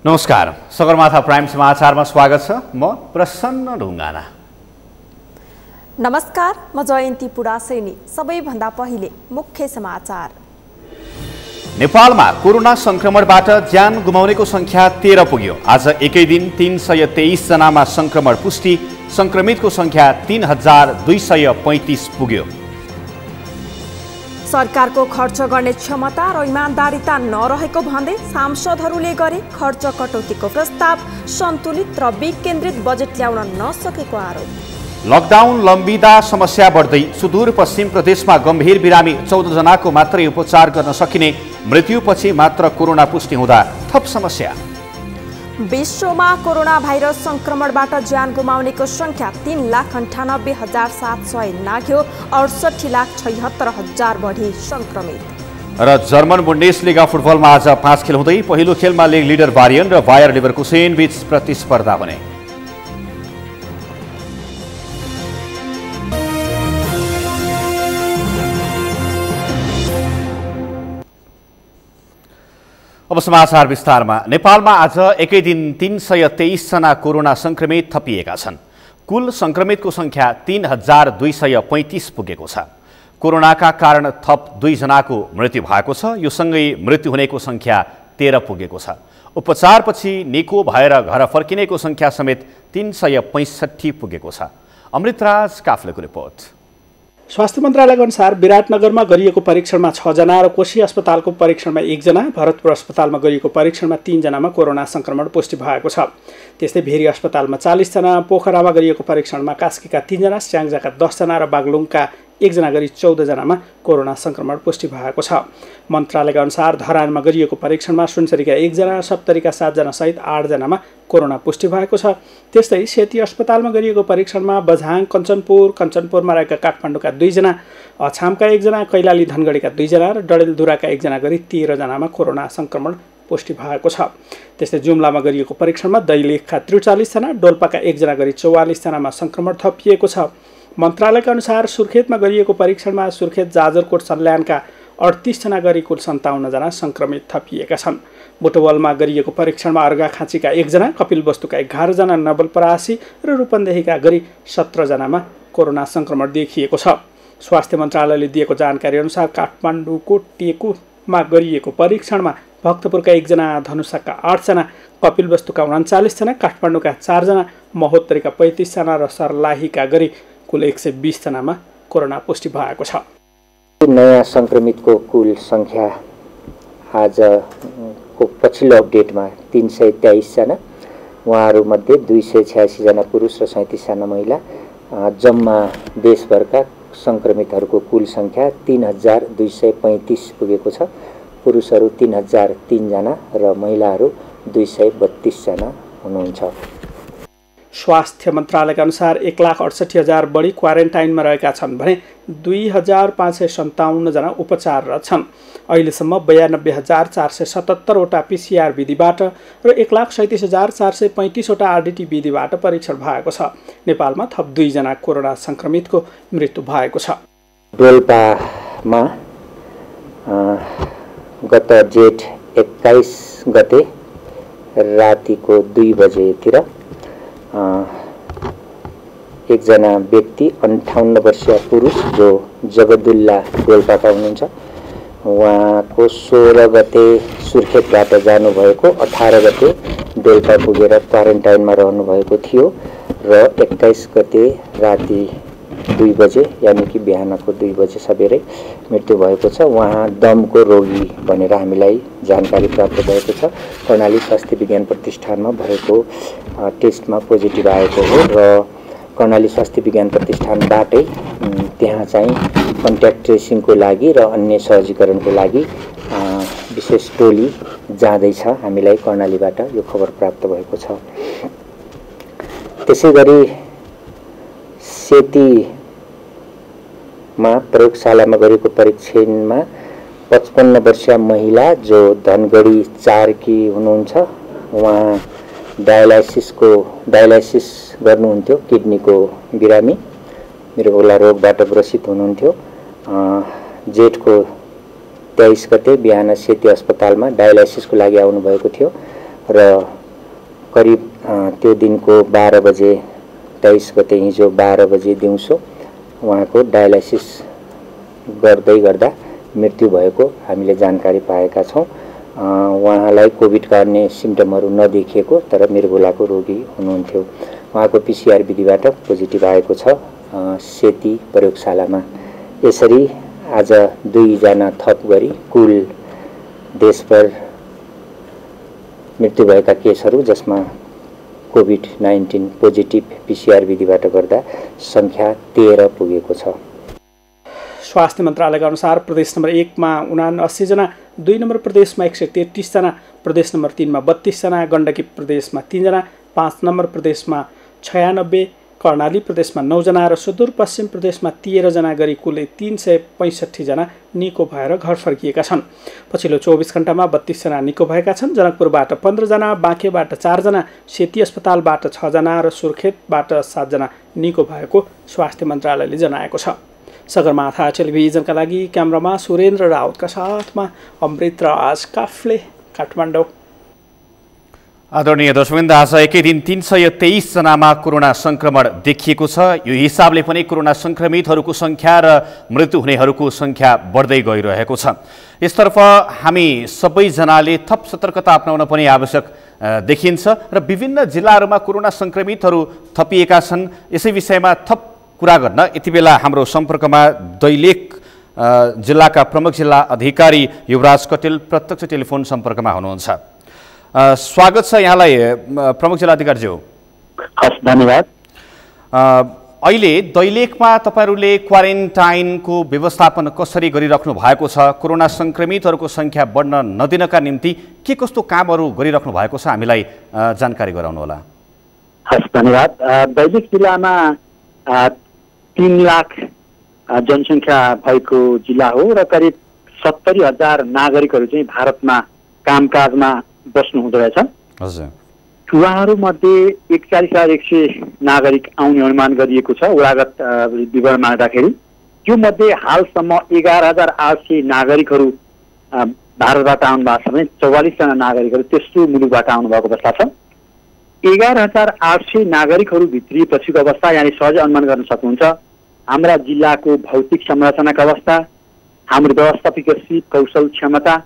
नमस्कार, सगरमाथा प्राइम समाचारमा स्वागत छ। म प्रसन्न ढुङ्गाना। नमस्कार, म जयन्ती पुडासेनी। सबैभन्दा पहिले मुख्य समाचार। नेपालमा कोरोना संक्रमणबाट ज्यान गुमाउनेको संख्या 13 पुग्यो। आज एकै दिन 323 जनामा संक्रमण पुष्टि, संक्रमितको संख्या 3235 पुग्यो। सरकारको खर्च गर्ने क्षमता र इमानदारिता नरहेको भन्दै सांसदहरूले गरे खर्च कटौतीको प्रस्ताव। सन्तुलित र विकेन्द्रित बजेट ल्याउन नसकेको आरोप। लकडाउन लम्बिँदा समस्या बढ्दै। सुदूरपश्चिम प्रदेशमा गम्भीर बिरामी 14 जनाको मात्रै उपचार गर्न सकिने, मृत्युपछि मात्र कोरोना पुष्टि हुँदा थप समस्या। विश्वमा कोरोना भाइरस संक्रमणबाट ज्यान गुमाउनेको संख्या 3,98,700 नाघ्यो। 68,76,000 बढी संक्रमित। र जर्मन बुन्डेसलिगा फुटबलमा आज 5 खेल हुँदै। पहिलो खेलमा लिग लिडर बायर्न र बायर लेभरकुसेन बीच प्रतिस्पर्धा हुने। अब समाचार विस्तारमा। नेपालमा आज एकै दिन 323 जना कोरोना संक्रमित थपिएका छन्। कुल संक्रमितको संख्या 3235 पुगेको छ। कोरोनाका कारण थप 2 जनाको मृत्यु भएको छ। यो सँगै मृत्यु हुनेको संख्या 13 पुगेको छ। उपचारपछि निको भएर घर फर्किनेको संख्या समेत 365 पुगेको छ। अमृतराज काफ्लेको रिपोर्ट। स्वास्थ्य मन्त्रालयको अनुसार विराटनगरमा गरिएको परीक्षणमा 6 जना र कोशी अस्पतालको परीक्षणमा 1 जना, भरतपुर अस्पतालमा गरिएको परीक्षणमा 3 जनामा कोरोना संक्रमण पुष्टि भएको छ। त्यस्तै भेरी अस्पतालमा 40 जना, पोखरामा गरिएको परीक्षणमा कास्कीका 3 जना, स्याङ्जाका 10 जना र बागलुङका 1 जना गरी 14 जनामा कोरोना संक्रमण पुष्टि भएको छ। मन्त्रालयका अनुसार धरानमा गरिएको परीक्षणमा सुनसरीका 1 जना, सप्तरीका 7 जना सहित 8 जनामा कोरोना पुष्टि भएको छ। त्यस्तै सेती अस्पतालमा गरिएको परीक्षणमा बझाङ, कञ्चनपुरमा रहेका काठमाडौँका 2 जना, अछामका 1 जना, कैलाली धनगढीका 2 जना र डडेलधुराका 1 जना गरी 13 जनामा कोरोना संक्रमण पुष्टि भएको छ। त्यस्तै जुम्लामा गरिएको परीक्षणमा दैलेखका 43 जना, डोल्पाका 1 जना गरी 44 जनामा संक्रमण थपिएको छ। मन्त्रालयका अनुसार सुर्खेतमा गरिएको परीक्षणमा सुर्खेत, जाजरकोट, सल्यानका 38 जना गरी कुल 57 जना संक्रमित थपिएका छन्। बुटवलमा गरिएको परीक्षणमा अर्घाखाँचीका 1 जना, कपिलवस्तुका 11 जना, नवलपरासी र रूपन्देहीका गरी 17 जनामा कोरोना संक्रमण देखिएको छ। स्वास्थ्य मन्त्रालयले दिएको जानकारी अनुसार काठमाडौँको टेकुमा गरिएको परीक्षणमा भक्तपुरका 1 जना, धनुषाका 8 जना, कपिलवस्तुका 39 जना, काठमाडौँका 4 जना, महोत्तरीका 35 जना र सर्लाहीका गरी कुल 120 जनामा कोरोना पुष्टि भएको छ। नयाँ संक्रमितको कुल संख्या आजको पछिल्लो अपडेटमा 323 जना, उहाँहरूमध्ये 286 जना पुरुष र 37 जना महिला। जम्मा देशभरका संक्रमितहरूको कुल संख्या 3235 पुगेको छ। पुरुषहरू 3003 जना र महिलाहरू 232 जना हुनुहुन्छ। स्वास्थ्य मन्त्रालयका अनुसार 1,68,000 बढी क्वारेन्टाइनमा रहेका छन् भने 2,557 जना उपचाररत छन्। अहिलेसम्म 92,477 वटा PCR विधिबाट र 1,37,435 वटा RDT विधिबाट परीक्षण भएको छ। नेपालमा थप 2 जना कोरोना संक्रमितको मृत्यु भएको छ। डोल्पामा गत जेठ 21 गते रातिको 2 बजेतिर 1 जना व्यक्ति 58 वर्षीय पुरुष जो जगदुल्ला डोल्पाका हुनुहुन्छ, उहाँको 16 गते सुर्खेतबाट जानुभएको, 18 गते डोल्पा पुगेर क्वारेन्टाइनमा रहनुभएको थियो र 21 गते राति 2 बजे यानि कि बिहानको 2 बजे सबेरै मृत्यु भएको छ। उहाँ दमको रोगी भनेर हामीलाई जानकारी प्राप्त भएको छ। कर्णाली स्वास्थ्य विज्ञान प्रतिष्ठानमा भएको टेस्टमा पोजिटिभ आएको हो र कर्णाली स्वास्थ्य विज्ञान प्रतिष्ठानबाटै त्यहाँ चाहिँ कन्ट्याक्ट ट्रेसिङको लागि र अन्य सहजीकरणको लागि विशेष टोली जाँदैछ। हामीलाई कर्णालीबाट यो खबर प्राप्त भएको छ। त्यसैगरी सेतीमा प्रयोगशालामा गरेको परीक्षणमा 55 वर्षीय महिला जो धनगढी 4 की हुनुहुन्छ, उहाँ डायलाइसिस गर्नुहुन्थ्यो, किडनीको बिरामी, मृगौला रोगबाट ग्रसित हुनुहुन्थ्यो। जेठको 23 गते बिहान सेती अस्पतालमा डायलाइसिसको लागि आउनुभएको थियो र करिब त्यो दिनको 12 बजे 23 गते हिजो 12 बजे दिउँसो उहाँको डायलाइसिस गर्दै गर्दा मृत्यु भएको हामीले जानकारी पाएका छौँ। उहाँलाई कोभिडका अन्य सिम्टमहरू नदेखिएको तर मृगौलाको रोगी हुनुहुन्थ्यो। उहाँको PCR विधिबाट पोजिटिभ आएको छ सेती प्रयोगशालामा। यसरी आज 2 जना थप गरी कुल देशभर मृत्यु भएका केसहरू जसमा कोभिड-19 पोजिटिभ PCR विधिबाट गर्दा सङ्ख्या 13 पुगेको छ। स्वास्थ्य मन्त्रालयका अनुसार प्रदेश नम्बर 1 मा 79 जना, 2 नम्बर प्रदेशमा 133 जना, प्रदेश नम्बर 3 मा 32 जना, गण्डकी प्रदेशमा 3 जना, 5 नम्बर प्रदेशमा 96, कर्णाली प्रदेशमा 9 जना र सुदूरपश्चिम प्रदेशमा 13 जना गरी कुल 365 जना निको भएर घर फर्किएका छन्। पछिल्लो 24 घण्टामा 32 जना निको भएका छन्। जनकपुरबाट 15 जना, बाँकेबाट 4 जना, सेती अस्पतालबाट 6 जना र सुर्खेतबाट 7 जना निको भएको स्वास्थ्य मन्त्रालयले जनाएको छ। सगरमाथा टेलिभिजनका लागि क्यामेरामा सुरेन्द्र राउतका साथमा अमृत राज काफ्ले, काठमाडौँ। आदरणीय दर्शकवृन्द, आज एकै दिन 323 जनामा कोरोना संक्रमण देखिएको छ। यो हिसाबले पनि कोरोना संक्रमितहरूको संख्या र मृत्यु हुनेहरूको संख्या बढ्दै गइरहेको छ। यसतर्फ हामी सबैजनाले थप सतर्कता अपनाउन पनि आवश्यक देखिन्छ र विभिन्न जिल्लाहरूमा कोरोना संक्रमितहरू थपिएका छन्। यसै विषयमा थप कुरा गर्न यति बेला हाम्रो सम्पर्कमा दैलेख जिल्लाका प्रमुख जिल्ला अधिकारी युवराज कटेल प्रत्यक्ष टेलिफोन सम्पर्कमा हुनुहुन्छ। स्वागत छ यहाँलाई प्रमुख जिल्ला अधिकारीज्यू। हस्, धन्यवाद। अहिले दैलेखमा तपाईहरूले क्वारेन्टाइनको व्यवस्थापन कसरी गरिराख्नु भएको छ? कोरोना संक्रमितहरूको संख्या बढ्न नदिनका निम्ति के कस्तो कामहरू गरिराख्नु भएको छ, हामीलाई जानकारी गराउनुहोला। हस्, धन्यवाद। दैलेख जिल्लामा 3 लाख जनसङ्ख्या भएको जिल्ला हो र करिब 70,000 नागरिकहरू चाहिँ भारतमा कामकाजमा बस्नु हुँदो रहेछ। उहाँहरूमध्ये 41,100 नागरिक आउने अनुमान गरिएको छ वडागत विवरण माग्दाखेरि। त्यो मध्ये हालसम्म 11,800 नागरिकहरू भारतबाट आउनु भएको छ भने 44 जना नागरिकहरू तेस्रो मुलुकबाट आउनुभएको अवस्था छ। 11,800 नागरिकहरू भित्रिएपछिको अवस्था यहाँले सहजै अनुमान गर्न सक्नुहुन्छ। हाम्रा जिल्लाको भौतिक संरचनाको अवस्था, हाम्रो व्यवस्थापकीय सिप कौशल क्षमता,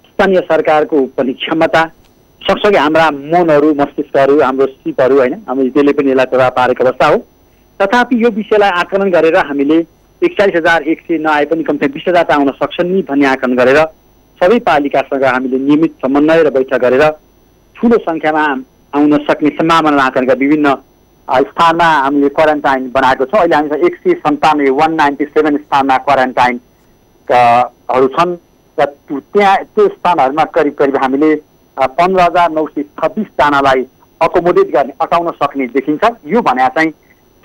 स्थानीय सरकारको पनि क्षमता, सँगसँगै हाम्रा मनहरू मस्तिष्कहरू हाम्रो सिपहरू होइन हामीले त्यसले पनि यसलाई प्रभाव पारेको अवस्था हो। तथापि यो विषयलाई आकलन गरेर हामीले 41,100 नआए पनि कमसेकम 20,000 आउन सक्छन् नि भन्ने आकलन गरेर सबै पालिकासँग हामीले नियमित समन्वय र बैठक गरेर ठुलो सङ्ख्यामा आउन सक्ने सम्भावना आकलन गरेर विभिन्न स्थानमा हामीले क्वारेन्टाइन बनाएको छौँ। अहिले हामीसँग 197 स्थानमा क्वारेन्टाइनहरू छन् र त्यहाँ त्यो स्थानहरूमा करिब करिब हामीले 15,926 जनालाई अकोमोडेट गर्ने अटाउन सक्ने देखिन्छ। यो भने चाहिँ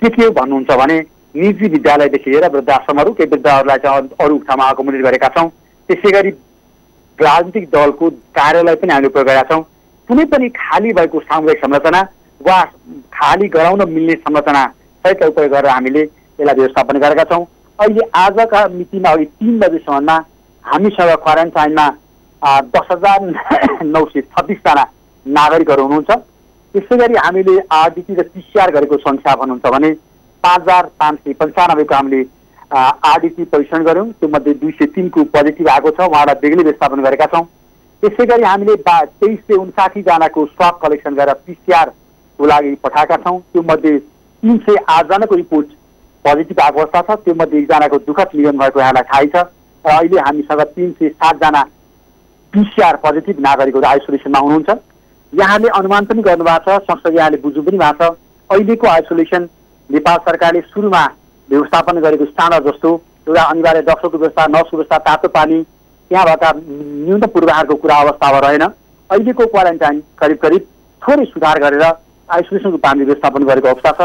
के हो भन्नुहुन्छ भने निजी विद्यालयदेखि लिएर वृद्धाश्रमहरू, केही वृद्धहरूलाई चाहिँ अरू ठाउँमा अकोमोडेट गरेका छौँ। त्यसै गरी राजनीतिक दलको कार्यालय पनि हामीले प्रयोग गरेका छौँ। कुनै पनि खाली भएको सामुदायिक संरचना वा खाली गराउन मिल्ने संरचना सहित उपयोग गरेर हामीले यसलाई व्यवस्थापन गरेका छौँ। अहिले आजका मितिमा अघि 3 बजेसम्ममा हामीसँग क्वारेन्टाइनमा 10,926 जना नागरिकहरू हुनुहुन्छ। त्यसै गरी हामीले आरडिटी र PCR गरेको सङ्ख्या भन्नुहुन्छ भने 5,595 को हामीले आरडिटी परीक्षण गऱ्यौँ। त्यो मध्ये 203 को पोजिटिभ आएको छ, उहाँलाई बेग्लै व्यवस्थापन गरेका छौँ। त्यसै गरी हामीले 2359 जनाको स्वाब कलेक्सन गरेर PCR को लागि पठाएका छौँ। त्यो मध्ये 308 जनाको रिपोर्ट पोजिटिभ आएको अवस्था छ। त्यो मध्ये 1 जनाको दुःखद निधन भएको यहाँलाई थाहै छ। र अहिले हामीसँग 307 जना PCR पोजिटिभ नागरिकहरू आइसोलेसनमा हुनुहुन्छ। यहाँले अनुमान पनि गर्नुभएको छ, सँगसँगै यहाँले बुझ्नु पनि भएको छ। अहिलेको आइसोलेसन नेपाल सरकारले सुरुमा व्यवस्थापन गरेको स्ट्यान्डर्ड जस्तो एउटा अनिवार्य डक्टरको व्यवस्था, नर्सको व्यवस्था, तातो पानी, त्यहाँबाट न्यूनतम पूर्वाधारको कुरा अवस्थामा रहेन। अहिलेको क्वारेन्टाइन करिब करिब थोरै सुधार गरेर आइसोलेसन रूपमा व्यवस्थापन गरेको अवस्था छ।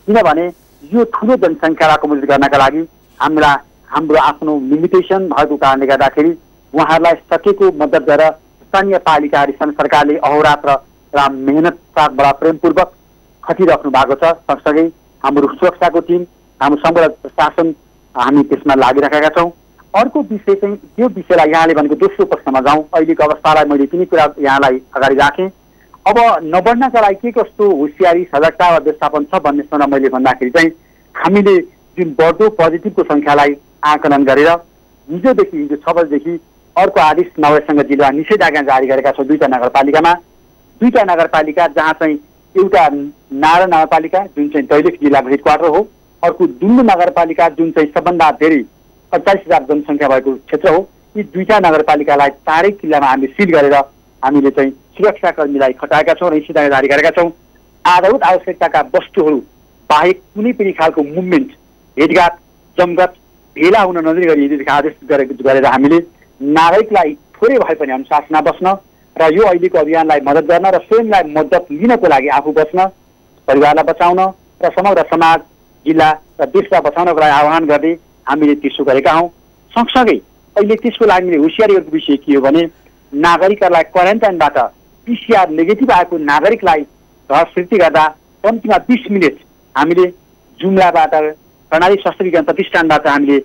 किनभने यो ठुलो जनसङ्ख्यालाई अकोमोडेट गर्नका लागि हाम्रो आफ्नो लिमिटेसन भएको कारणले गर्दाखेरि उहाँहरूलाई सकेको मद्दत गरेर स्थानीय पालिकाहरू सरकारले अहोरात्र र मेहनतका बडा प्रेमपूर्वक खटिराख्नु भएको छ। सँगसँगै हाम्रो सुरक्षाको टिम, हाम्रो सम्पूर्ण प्रशासन हामी त्यसमा लागिरहेका छौँ। अर्को विषय चाहिँ त्यो विषयलाई यहाँले भनेको दोस्रो प्रश्नमा जाउँ। अहिलेको अवस्थालाई मैले तिनै कुरा यहाँलाई अगाडि राखेँ। अब नबढ्नका लागि के कस्तो होसियारी सजगता वा व्यवस्थापन छ भन्ने कुरा मैले भन्दाखेरि चाहिँ हामीले जुन बढ्दो पोजिटिभको सङ्ख्यालाई आकलन गरेर हिजो 6 बजेदेखि अर्को आदेश नभएसँग जिल्ला निषेधाज्ञा जारी गरेका छौँ 2टा नगरपालिकामा। 2टा नगरपालिका जहाँ चाहिँ एउटा नारायण नगरपालिका जुन चाहिँ दैलेख जिल्लाको हेडक्वार्टर हो, अर्को दुल्लु नगरपालिका जुन चाहिँ सबभन्दा धेरै 48,000 जनसङ्ख्या भएको क्षेत्र हो। यी 2टा नगरपालिकालाई चारै जिल्लामा हामीले सिल गरेर हामीले चाहिँ सुरक्षाकर्मीलाई खटाएका छौँ र निषेधाज्ञा जारी गरेका छौँ। आधारभूत आवश्यकताका वस्तुहरू बाहेक कुनै पनि खालको मुभमेन्ट, भेटघाट, जमघट, भेला हुन नदिने गरी आदेश गरेर हामीले नागरिकलाई थोरै भए पनि अनुशासनमा बस्न र यो अहिलेको अभियानलाई मद्दत गर्न र स्वयंलाई मद्दत लिनको लागि आफू बस्न, परिवारलाई बचाउन र समग्र समाज, जिल्ला र देशलाई बचाउनको लागि आह्वान गर्दै हामीले त्यसो गरेका हौँ। सँगसँगै अहिले त्यसको लागि हामीले होसियारी गरेको विषय के हो भने नागरिकहरूलाई क्वारेन्टाइनबाट PCR नेगेटिभ आएको नागरिकलाई घर फिर्ती गर्दा कम्तीमा 20 मिनट हामीले जुम्लाबाट प्रणाली स्वास्थ्य विज्ञान प्रतिष्ठानबाट हामीले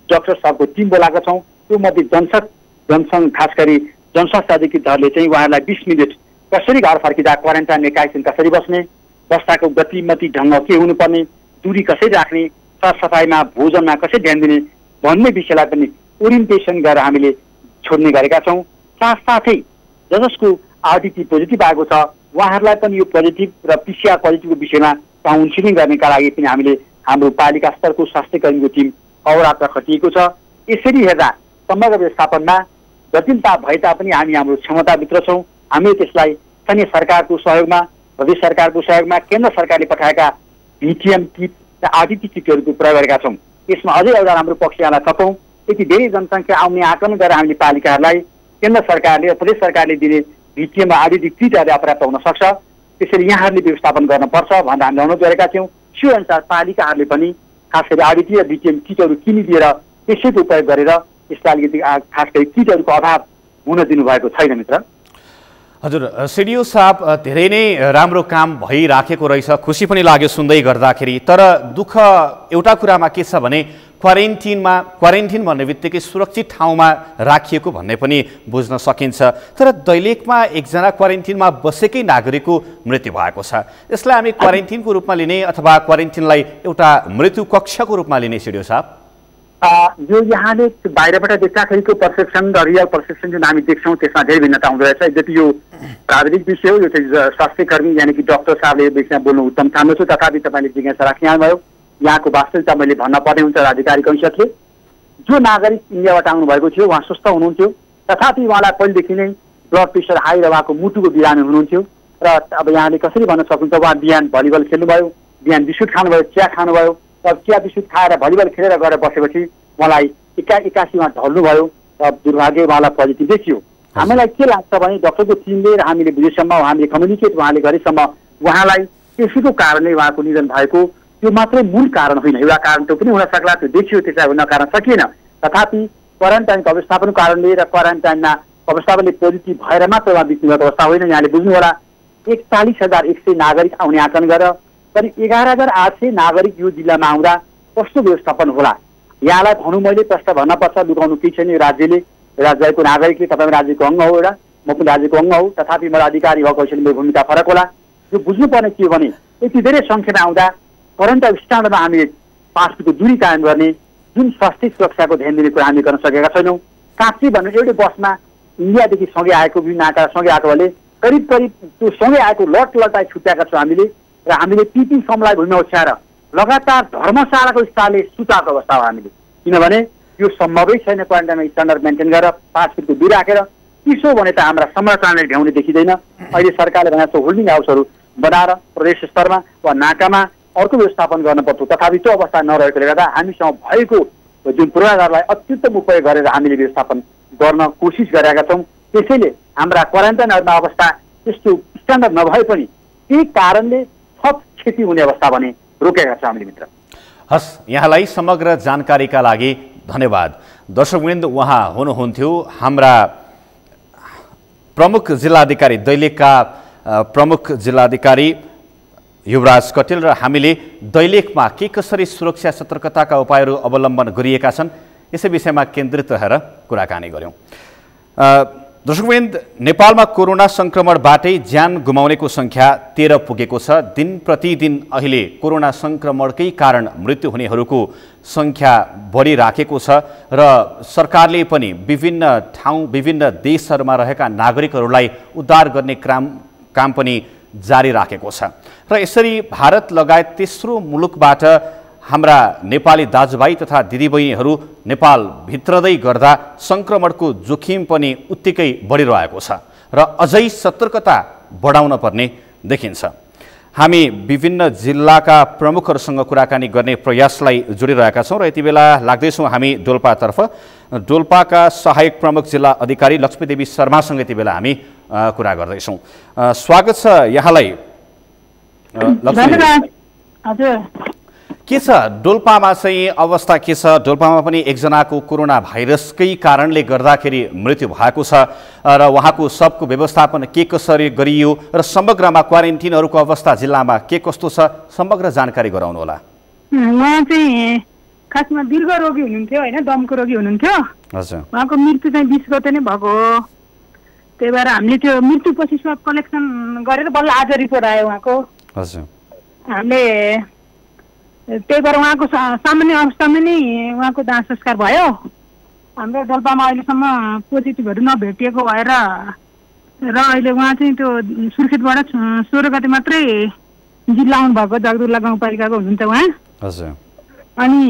डाक्टर साहबको टिम बोलाएका छौँ। त्यो मध्ये जनसङ्घ खास गरी जनस्वास्थ्य अधिकृतहरूले चाहिँ उहाँहरूलाई 20 मिनट कसरी घर फर्किँदा क्वारेन्टाइनमा 21 दिन कसरी बस्ने, बस्दाको गतिमती ढङ्ग के हुनुपर्ने, दूरी कसरी राख्ने, सरसफाइमा भोजनमा कसरी ध्यान दिने भन्ने विषयलाई पनि ओरिएन्टेसन गरेर हामीले छोड्ने गरेका छौँ। साथसाथै जसको RDT पोजिटिभ आएको छ उहाँहरूलाई पनि यो पोजिटिभ र PCR पोजिटिभको विषयमा काउन्सिलिङ गर्नका लागि पनि हामीले हाम्रो पालिका स्तरको स्वास्थ्यकर्मीको टिम अहोरात्र खटिएको छ। यसरी हेर्दा समग्र व्यवस्थापनमा जटिलता भए तापनि हामी हाम्रो क्षमताभित्र छौँ। हामीले त्यसलाई स्थानीय सरकारको सहयोगमा, प्रदेश सरकारको सहयोगमा, केन्द्र सरकारले पठाएका VTM किट र RDT किटहरूको प्रयोग गरेका छौँ। यसमा अझै एउटा हाम्रो पक्ष यहाँलाई थपौँ, यति धेरै जनसङ्ख्या आउने आकलन गरेर हामीले पालिकाहरूलाई केन्द्र सरकारले र प्रदेश सरकारले दिने VTM र RDT किटहरू अपर्याप्त हुन सक्छ। त्यसरी यहाँहरूले व्यवस्थापन गर्नुपर्छ भनेर हामीले अनुरोध गरेका थियौँ। त्यो अनुसार पालिकाहरूले पनि खास गरी RDT र VTM किटहरू किनिदिएर त्यसैको उपयोग गरेर यसलाई अलिकति खास गरी किटहरूको अभाव हुन दिनुभएको छैन मित्र। हजुर सिडिओ साहब, धेरै नै राम्रो काम भइराखेको रहेछ, खुसी पनि लाग्यो सुन्दै गर्दाखेरि। तर दुःख एउटा कुरामा के छ भने क्वारेन्टिन भन्ने बित्तिकै सुरक्षित ठाउँमा राखिएको भन्ने पनि बुझ्न सकिन्छ। तर दैलेखमा एकजना क्वारेन्टिनमा बसेकै नागरिकको मृत्यु भएको छ। यसलाई हामी क्वारेन्टिनको रूपमा लिने अथवा क्वारेन्टिनलाई एउटा मृत्यु कक्षको रूपमा लिने सिडिओ साहब? यो यहाँले बाहिरबाट देख्दाखेरिको पर्सेप्सन र रियल पर्सेप्सन जुन हामी देख्छौँ त्यसमा धेरै भिन्नता हुँदो रहेछ। यद्यपि यो प्राविधिक विषय हो, यो चाहिँ स्वास्थ्यकर्मी यानि कि डाक्टर साहबले यो विषयमा बोल्नु उत्तम ठान्दछु। तथापि तपाईँले जिज्ञासा राख्नुभयो, यहाँको वास्तविकता मैले भन्न पर्ने हुन्छ। आधिकारिक औषधले जो नागरिक इन्डियाबाट आउनुभएको थियो उहाँ स्वस्थ हुनुहुन्थ्यो, तथापि उहाँलाई पहिलेदेखि नै ब्लड प्रेसर हाई र उहाँको मुटुको बिरामी हुनुहुन्थ्यो। र अब यहाँले कसरी भन्न सक्नुहुन्छ, उहाँ बिहान भलिबल खेल्नुभयो, बिहान बिस्कुट खानुभयो, चिया खानुभयो, अब चिया बिस्कुट खाएर भलिबल खेलेर गएर बसेपछि उहाँलाई 81मा ढल्नुभयो र दुर्भाग्य उहाँलाई पोजिटिभ देखियो। हामीलाई के लाग्छ भने डक्टरको टिमले र हामीले बुझेसम्म, हामीले कम्युनिकेट उहाँले गरेसम्म उहाँलाई त्यसैको कारणले उहाँको निधन भएको त्यो मात्रै मूल कारण होइन। एउटा कारण त्यो पनि हुन सक्ला, त्यो देखियो, त्यसलाई हुन कारण सकिएन। तथापि क्वारेन्टाइनको अवस्थापनको कारणले र क्वारेन्टाइनमा अवस्थापनले पोजिटिभ भएर मात्र उहाँ बित्नु भएको अवस्था होइन। यहाँले बुझ्नु होला 41,100 नागरिक आउने आकलन गरेर करिब 11,800 नागरिक यो जिल्लामा आउँदा कस्तो व्यवस्थापन होला। यहाँलाई भनौँ, मैले प्रश्न भन्न पर्छ, लुकाउनु केही छैन। यो राज्यको नागरिकले, तपाईँ राज्यको अङ्ग हो, एउटा म पनि राज्यको अङ्ग हो, तथापि मलाई अधिकारी भएको हैसियतले मेरो भूमिका फरक होला। यो बुझ्नुपर्ने के हो भने यति धेरै सङ्ख्यामा आउँदा क्वारेन्टाइन स्ट्यान्डर्डमा हामीले 5 फिटको दूरी कायम गर्ने, जुन स्वास्थ्य सुरक्षाको ध्यान दिने कुरा हामी गर्न सकेका छैनौँ। साँच्चै भन्नु एउटै बसमा इन्डियादेखि सँगै आएको विभिन्न आकार सँगै आएकोले करिब त्यो सँगै आएको लटलाई छुट्याएका छौँ हामीले। र हामीले पिपी समलाई भूमिमा ओछ्याएर लगातार धर्मशालाको स्तरले सुताएको अवस्था हो हामीले। किनभने यो सम्भवै छैन क्वारेन्टाइनमा स्ट्यान्डर्ड मेन्टेन गरेर 5 फिटको दूरी राखेर। त्यसो भने त हाम्रा संरचनाले भ्याउने देखिँदैन। अहिले सरकारले भनेको छ होल्डिङ हाउसहरू बनाएर प्रदेश स्तरमा वा नाकामा अर्को व्यवस्थापन गर्नुपर्छ। तथापि त्यो अवस्था नरहेकोले गर्दा हामीसँग भएको जुन पूर्वाधारलाई अत्युत्तम उपयोग गरेर हामीले व्यवस्थापन गर्न कोसिस गरेका छौँ। त्यसैले हाम्रा क्वारेन्टाइनहरूमा अवस्था त्यस्तो स्ट्यान्डर्ड नभए पनि त्यही कारणले थप क्षति हुने अवस्था भने रोकेका छौँ हामीले मित्र। हस्, यहाँलाई समग्र जानकारीका लागि धन्यवाद। दर्शकवृन्द, उहाँ हुनुहुन्थ्यो हाम्रा प्रमुख जिल्लाधिकारी, दैलेखका प्रमुख जिल्लाधिकारी युवराज कटेल। र हामीले दैलेखमा के कसरी सुरक्षा सतर्कताका उपायहरू अवलम्बन गरिएका छन् यसै विषयमा केन्द्रित रहेर कुराकानी गऱ्यौँ। दर्शकवृन्द, नेपालमा कोरोना संक्रमणबाटै ज्यान गुमाउनेको संख्या 13 पुगेको छ। दिन प्रतिदिन अहिले कोरोना संक्रमणकै कारण मृत्यु हुनेहरूको संख्या बढिराखेको छ र सरकारले पनि विभिन्न देशहरूमा रहेका नागरिकहरूलाई उद्धार गर्ने काम पनि जारी राखेको छ र यसरी भारत लगायत तेस्रो मुलुकबाट हाम्रा नेपाली दाजुभाइ तथा दिदीबहिनीहरू नेपाल भित्रदै गर्दा संक्रमणको जोखिम पनि उत्तिकै बढिरहेको छ र अझै सतर्कता बढाउन पर्ने देखिन्छ। हामी विभिन्न जिल्लाका प्रमुखहरूसँग कुराकानी गर्ने प्रयासलाई जोडिरहेका छौँ र यति बेला लाग्दैछौँ हामी डोल्पातर्फ। डोल्पाका सहायक प्रमुख जिल्ला अधिकारी लक्ष्मीदेवी शर्मासँग यति बेला हामी कुरा गर्दैछौँ। स्वागत छ यहाँलाई लक्ष्मी। हजुर, के छ डोल्पामा चाहिँ अवस्था के छ? डोल्पामा पनि एकजनाको कोरोना भाइरसकै कारणले गर्दाखेरि मृत्यु भएको छ र उहाँको सबको व्यवस्थापन के कसरी गरियो र समग्रमा क्वारेन्टिनहरूको अवस्था जिल्लामा के कस्तो छ, समग्र जानकारी गराउनुहोला। उहाँ चाहिँ खासमा दीर्घ रोगी हुनुहुन्थ्यो होइन, दमको रोगी हुनुहुन्थ्यो। हजुर, उहाँको मृत्यु चाहिँ 20 गते नै भएको हो। त्यही भएर हामीले त्यो मृत्युपछि स्वाब कलेक्सन गरेर बल्ल आज रिपोर्ट आयो उहाँको। हजुर, हामीले त्यही भएर उहाँको सामान्य अवस्थामा नै उहाँको दाह संस्कार भयो। हाम्रो डोल्पामा अहिलेसम्म पोजिटिभहरू नभेटिएको भएर र अहिले उहाँ चाहिँ त्यो सुर्खेतबाट 16 गते मात्रै जिल्ला आउनुभएको, जगदुल्ला गाउँपालिकाको हुनुहुन्छ उहाँ। हजुर, अनि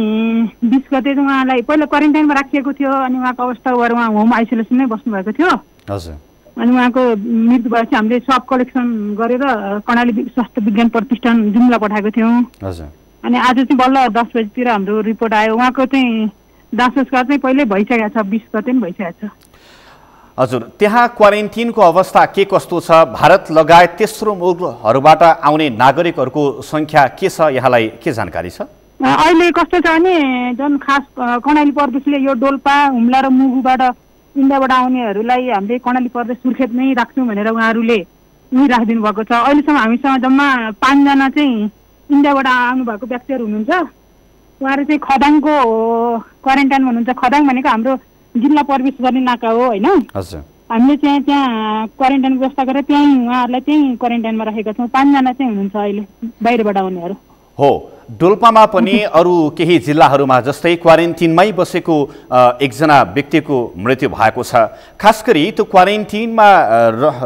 20 गते चाहिँ उहाँलाई पहिला क्वारेन्टाइनमा राखिएको थियो अनि उहाँको अवस्था भएर उहाँ होम आइसोलेसनमै बस्नुभएको थियो। हजुर, अनि उहाँको मृत्यु भएपछि हामीले स्वाब कलेक्सन गरेर कर्णाली स्वास्थ्य विज्ञान प्रतिष्ठान जुम्ला पठाएको थियौँ। हजुर, अनि आज चाहिँ बल्ल 10 बजीतिर हाम्रो रिपोर्ट आयो। उहाँको चाहिँ दाह संस्कार चाहिँ पहिल्यै भइसकेको छ, 20 गते पनि भइसकेको छ। हजुर, त्यहाँ क्वारेन्टिनको अवस्था के कस्तो छ? भारत लगायत तेस्रो मुलुकहरूबाट आउने नागरिकहरूको संख्या के छ, यहाँलाई के जानकारी छ? अहिले कस्तो छ भने जुन खास कर्णाली प्रदेशले यो डोल्पा, हुम्ला र मुगुबाट इन्डियाबाट आउनेहरूलाई हामीले कर्णाली प्रदेश सुर्खेतमै राख्छौँ भनेर उहाँहरूले उहीँ राखिदिनु भएको छ। अहिलेसम्म हामीसँग जम्मा 5 जना चाहिँ इन्डियाबाट आउनुभएको व्यक्तिहरू हुनुहुन्छ। उहाँहरू चाहिँ खदाङको क्वारेन्टाइनमा हुनुहुन्छ। खदाङ भनेको हाम्रो जिल्ला प्रवेश गर्ने नाका हो होइन। हामीले चाहिँ त्यहाँ क्वारेन्टाइनको व्यवस्था गरेर त्यहीँ उहाँहरूलाई चाहिँ क्वारेन्टाइनमा राखेका छौँ। 5 जना चाहिँ हुनुहुन्छ अहिले बाहिरबाट आउनेहरू। हो, डोल्पामा पनि अरू केही जिल्लाहरूमा जस्तै क्वारेन्टिनमै बसेको एकजना व्यक्तिको मृत्यु भएको छ। खास गरी त्यो क्वारेन्टिनमा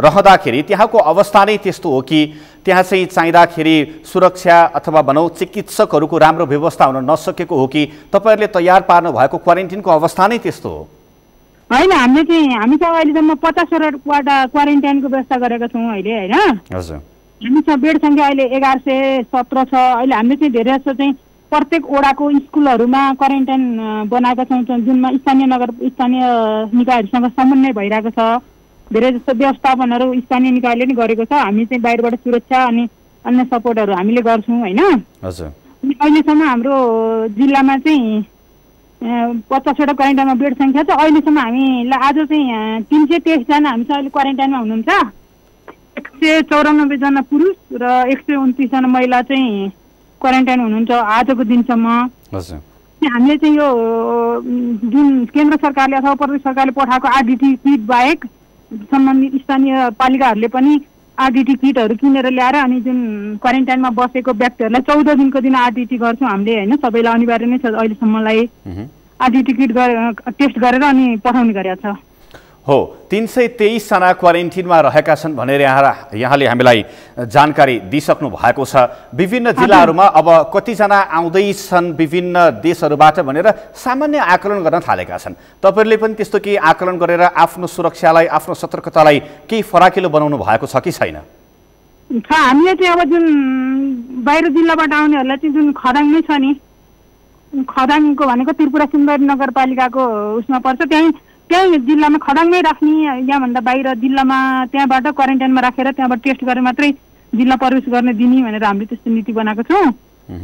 रहँदाखेरि त्यहाँको अवस्था नै त्यस्तो हो कि त्यहाँ चाहिँ चाहिँदाखेरि सुरक्षा अथवा भनौँ चिकित्सकहरूको राम्रो व्यवस्था हुन नसकेको हो कि तपाईँहरूले तयार पार्नु भएको क्वारेन्टिनको अवस्था नै त्यस्तो हो? होइन, हामीसँग अहिलेसम्म 50वटा क्वारेन्टाइनको व्यवस्था गरेका छौँ अहिले होइन। हजुर, हामीसँग बेड सङ्ख्या अहिले 1117 छ। अहिले हामीले चाहिँ धेरै जस्तो चाहिँ प्रत्येक वडाको स्कुलहरूमा क्वारेन्टाइन बनाएका छौँ, जुनमा स्थानीय निकायहरूसँग समन्वय भइरहेको छ। धेरै जस्तो व्यवस्थापनहरू स्थानीय निकायले नै गरेको छ। हामी चाहिँ बाहिरबाट सुरक्षा अनि अन्य सपोर्टहरू हामीले गर्छौँ होइन। हजुर, अहिलेसम्म हाम्रो जिल्लामा चाहिँ 50वटा क्वारेन्टाइनमा बेड सङ्ख्या छ। अहिलेसम्म हामीलाई आज चाहिँ 323 जना हामीसँग अहिले क्वारेन्टाइनमा हुनुहुन्छ। 194 जना पुरुष र 129 जना महिला चाहिँ क्वारेन्टाइन हुनुहुन्छ आजको दिनसम्म। हामीले चाहिँ यो जुन केन्द्र सरकारले अथवा प्रदेश सरकारले पठाएको आरडिटी किट बाहेक सम्बन्धित स्थानीय पालिकाहरूले पनि आरडिटी किटहरू किनेर ल्याएर अनि जुन क्वारेन्टाइनमा बसेको व्यक्तिहरूलाई 14 दिनको दिन आरडिटी गर्छौँ हामीले होइन। सबैलाई अनिवार्य नै छ अहिलेसम्मलाई आरडिटी किट टेस्ट गरेर अनि पठाउने गरेको छ। हो, 323 जना क्वारेन्टिनमा रहेका छन् भनेर यहाँले हामीलाई जानकारी दिइसक्नु भएको छ। विभिन्न जिल्लाहरूमा अब कतिजना आउँदैछन् विभिन्न देशहरूबाट भनेर सामान्य आकलन गर्न थालेका छन्। तपाईँहरूले पनि त्यस्तो केही आकलन गरेर आफ्नो सुरक्षालाई, आफ्नो सतर्कतालाई केही फराकिलो बनाउनु भएको छ कि छैन? हामीले चाहिँ अब जुन बाहिर जिल्लाबाट आउनेहरूलाई चाहिँ जुन खदाङ नै छ नि, खदाङको भनेको त्रिपुरा सुन्दरी नगरपालिकाको उसमा पर्छ। त्यही जिल्लामा खदाङमै राख्ने, यहाँभन्दा बाहिर जिल्लामा त्यहाँबाट क्वारेन्टाइनमा राखेर त्यहाँबाट टेस्ट गरेर मात्रै जिल्ला प्रवेश गर्ने दिने भनेर हामीले त्यस्तो नीति बनाएको छौँ।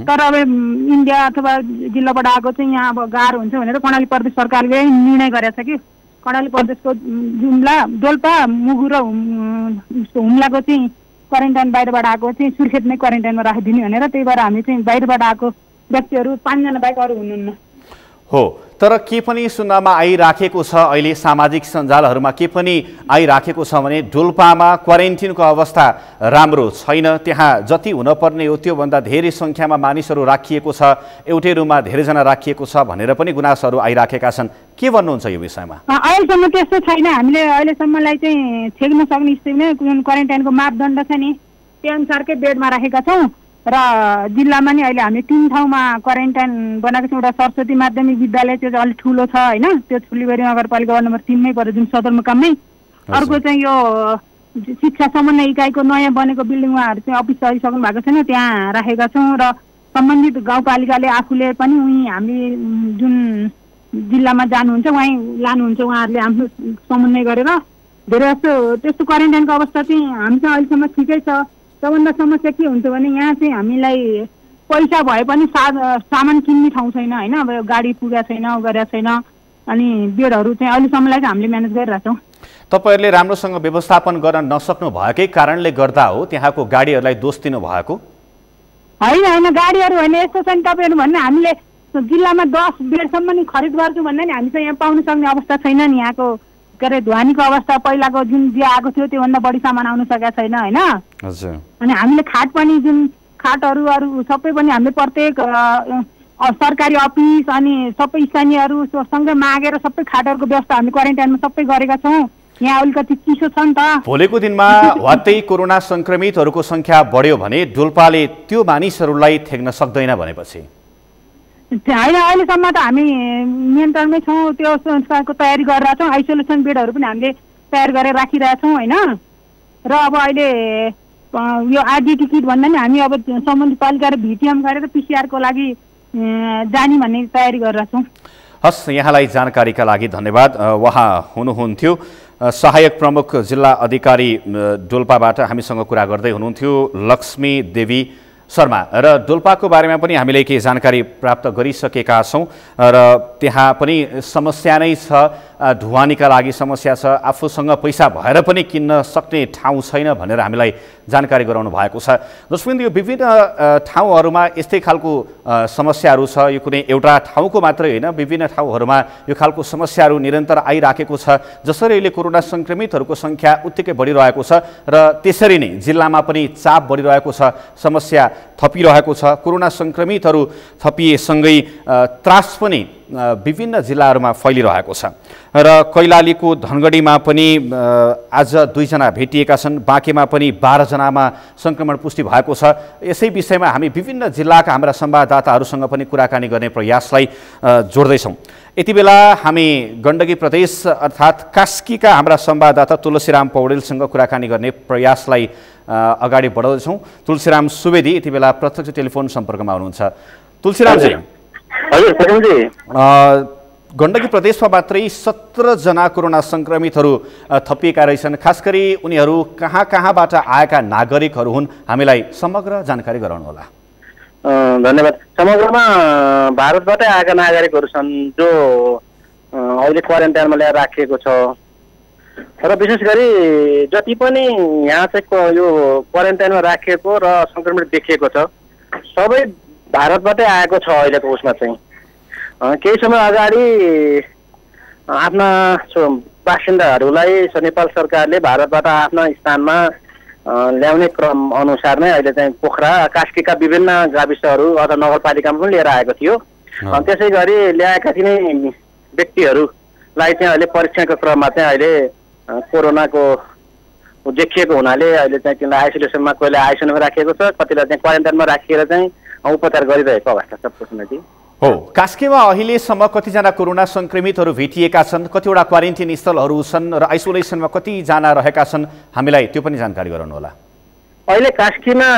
तर अब इन्डिया अथवा जिल्लाबाट आएको चाहिँ यहाँ अब गाह्रो हुन्छ भनेर कर्णाली प्रदेश सरकारले निर्णय गरेको छ कि कर्णाली प्रदेशको जुम्ला, डोल्पा, मुगु र हुम्लाको चाहिँ क्वारेन्टाइन बाहिरबाट आएको चाहिँ सुर्खेतमै क्वारेन्टाइनमा राखिदिने भनेर। त्यही भएर हामी चाहिँ बाहिरबाट आएको व्यक्तिहरू 5 जना बाहेक अरू हुनुहुन्न। हो, तर के पनि सुन्नमा आइराखेको छ, अहिले सामाजिक सञ्जालहरूमा के पनि आइराखेको छ भने डोल्पामा क्वारेन्टिनको अवस्था राम्रो छैन, त्यहाँ जति हुनपर्ने हो त्योभन्दा धेरै सङ्ख्यामा मानिसहरू राखिएको छ, एउटै रुममा धेरैजना राखिएको छ भनेर पनि गुनासोहरू आइराखेका छन्। के भन्नुहुन्छ यो विषयमा? अहिलेसम्म त्यस्तो छैन। हामीले अहिलेसम्मलाई चाहिँ छेक्न सक्ने स्थितिमा जुन क्वारेन्टाइनको मापदण्ड छ नि त्यो अनुसारकै बेडमा राखेका छौँ र जिल्लामा नि अहिले हामी 3 ठाउँमा क्वारेन्टाइन बनाएको छौँ। एउटा सरस्वती माध्यमिक विद्यालय, त्यो चाहिँ अलिक ठुलो छ होइन, त्यो ठुलीबेरी नगरपालिका वार्ड नम्बर 3 मै पर्यो, जुन सदरमुकाममै। अर्को चाहिँ यो शिक्षा समन्वय इकाइको नयाँ बनेको बिल्डिङ उहाँहरू चाहिँ अफिस सरिसक्नु भएको छैन, त्यहाँ राखेका छौँ। र सम्बन्धित गाउँपालिकाले आफूले पनि उहीँ हामी जुन जिल्लामा जानुहुन्छ उहीँ लानुहुन्छ, उहाँहरूले आफ्नो समन्वय गरेर। धेरै जस्तो त्यस्तो क्वारेन्टाइनको अवस्था चाहिँ हामीसँग अहिलेसम्म ठिकै छ। सबभन्दा समस्या के हुन्छ भने यहाँ चाहिँ हामीलाई पैसा भए पनि सामान किन्ने ठाउँ छैन होइन, अब गाडी पुगेको छैन, गरेको छैन, अनि बेडहरू चाहिँ अहिलेसम्मलाई चाहिँ हामीले म्यानेज गरिरहेछौँ। तपाईँहरूले राम्रोसँग व्यवस्थापन गर्न नसक्नु भएकै कारणले गर्दा हो त्यहाँको गाडीहरूलाई दोष दिनु भएको? होइन, गाडीहरू होइन, यस्तो छ नि तपाईँहरू भन्ने हामीले जिल्लामा 10 बेडसम्म नि खरिद गर्छु भन्दा नि हामी चाहिँ यहाँ पाउन सक्ने अवस्था छैन नि। यहाँको के अरे ध्वनिको अवस्था पहिलाको जुन जे आएको थियो त्योभन्दा बढी सामान आउन सकेको छैन होइन। अनि हामीले खाट पनि जुन खाटहरू सबै पनि हामीले प्रत्येक सरकारी अफिस अनि सबै स्थानीयहरूसँगै मागेर सबै खाटहरूको व्यवस्था हामी क्वारेन्टाइनमा सबै गरेका छौँ। यहाँ अलिकति चिसो छ नि त। भोलिको दिनमा वात्तै कोरोना सङ्क्रमितहरूको सङ्ख्या बढ्यो भने डोल्पाले त्यो मानिसहरूलाई थेग्न सक्दैन भनेपछि? होइन, अहिलेसम्म त हामी नियन्त्रणमै छौँ, त्यो संस्थाको तयारी गरिरहेको छौँ। आइसोलेसन बेडहरू पनि हामीले तयार गरेर राखिरहेछौँ होइन। र अब अहिले यो आरडिटी किट भन्दा नि हामी अब सम्बन्धित पालिका र भिटिएम गरेर पिसिआरको लागि जाने भन्ने तयारी गरिरहेछौँ। हस्, यहाँलाई जानकारीका लागि धन्यवाद। उहाँ हुनुहुन्थ्यो सहायक प्रमुख जिल्ला अधिकारी डोल्पाबाट हामीसँग कुरा गर्दै हुनुहुन्थ्यो लक्ष्मी देवी शर्मा। र डोल्पाको बारेमा पनि हामीले केही जानकारी प्राप्त गरिसकेका छौँ र त्यहाँ पनि समस्या नै छ, ढुवानीका लागि समस्या छ, आफूसँग पैसा भएर पनि किन्न सक्ने ठाउँ छैन भनेर हामीलाई जानकारी गराउनु भएको छ। जसमा यो विभिन्न ठाउँहरूमा यस्तै खालको समस्याहरू छ, यो कुनै एउटा ठाउँको मात्रै होइन, विभिन्न ठाउँहरूमा यो खालको समस्याहरू निरन्तर आइराखेको छ। जसरी अहिले कोरोना सङ्क्रमितहरूको सङ्ख्या उत्तिकै बढिरहेको छ र त्यसरी नै जिल्लामा पनि चाप बढिरहेको छ, समस्या थपिरहेको छ। कोरोना सङ्क्रमितहरू थपिएसँगै त्रास पनि विभिन्न जिल्लाहरूमा फैलिरहेको छ र कैलालीको धनगढीमा पनि आज 2 जना भेटिएका छन्, बाँकेमा पनि 12 जनामा सङ्क्रमण पुष्टि भएको छ। यसै विषयमा हामी विभिन्न जिल्लाका हाम्रा संवाददाताहरूसँग पनि कुराकानी गर्ने प्रयासलाई जोड्दैछौँ। यति बेला हामी गण्डकी प्रदेश अर्थात् कास्कीका हाम्रा संवाददाता तुलसीराम पौडेलसँग कुराकानी गर्ने प्रयासलाई अगाडि बढाउँदैछौँ। तुलसीराम सुवेदी यति बेला प्रत्यक्ष टेलिफोन सम्पर्कमा हुनुहुन्छ। तुलसीरामजी, गण्डकी प्रदेशमा मात्रै 17 जना कोरोना सङ्क्रमितहरू थपिएका रहेछन्। खास गरी उनीहरू कहाँबाट आएका नागरिकहरू हुन्, हामीलाई समग्र जानकारी गराउनुहोला। धन्यवाद। समग्रमा भारतबाटै आएका नागरिकहरू छन् जो अहिले क्वारेन्टाइनमा ल्याएर राखिएको छ र विशेष गरी जति पनि यहाँ चाहिँ यो क्वारेन्टाइनमा राखिएको र सङ्क्रमित देखिएको छ सबै भारतबाटै आएको छ। अहिलेको उसमा चाहिँ केही समय अगाडि आफ्ना बासिन्दाहरूलाई नेपाल सरकारले भारतबाट आफ्ना स्थानमा ल्याउने क्रम अनुसार नै अहिले चाहिँ पोखरा कास्कीका विभिन्न गाविसहरू अथवा नगरपालिकामा पनि लिएर आएको थियो। त्यसै गरी ल्याएका तिनै व्यक्तिहरूलाई चाहिँ अहिले परीक्षणको क्रममा चाहिँ अहिले कोरोनाको देखिएको हुनाले अहिले चाहिँ तिनीलाई आइसोलेसनमा, कोहीलाई आइसोलेसनमा राखिएको छ, कतिलाई चाहिँ क्वारेन्टाइनमा राखिएर चाहिँ उपचार गरिरहेको अवस्था छ पुष्णजी। हो, कास्कीमा अहिलेसम्म कतिजना कोरोना सङ्क्रमितहरू भेटिएका छन्, कतिवटा क्वारेन्टिन स्थलहरू छन् र आइसोलेसनमा कतिजना रहेका छन्, हामीलाई त्यो पनि जानकारी गराउनुहोला। अहिले कास्कीमा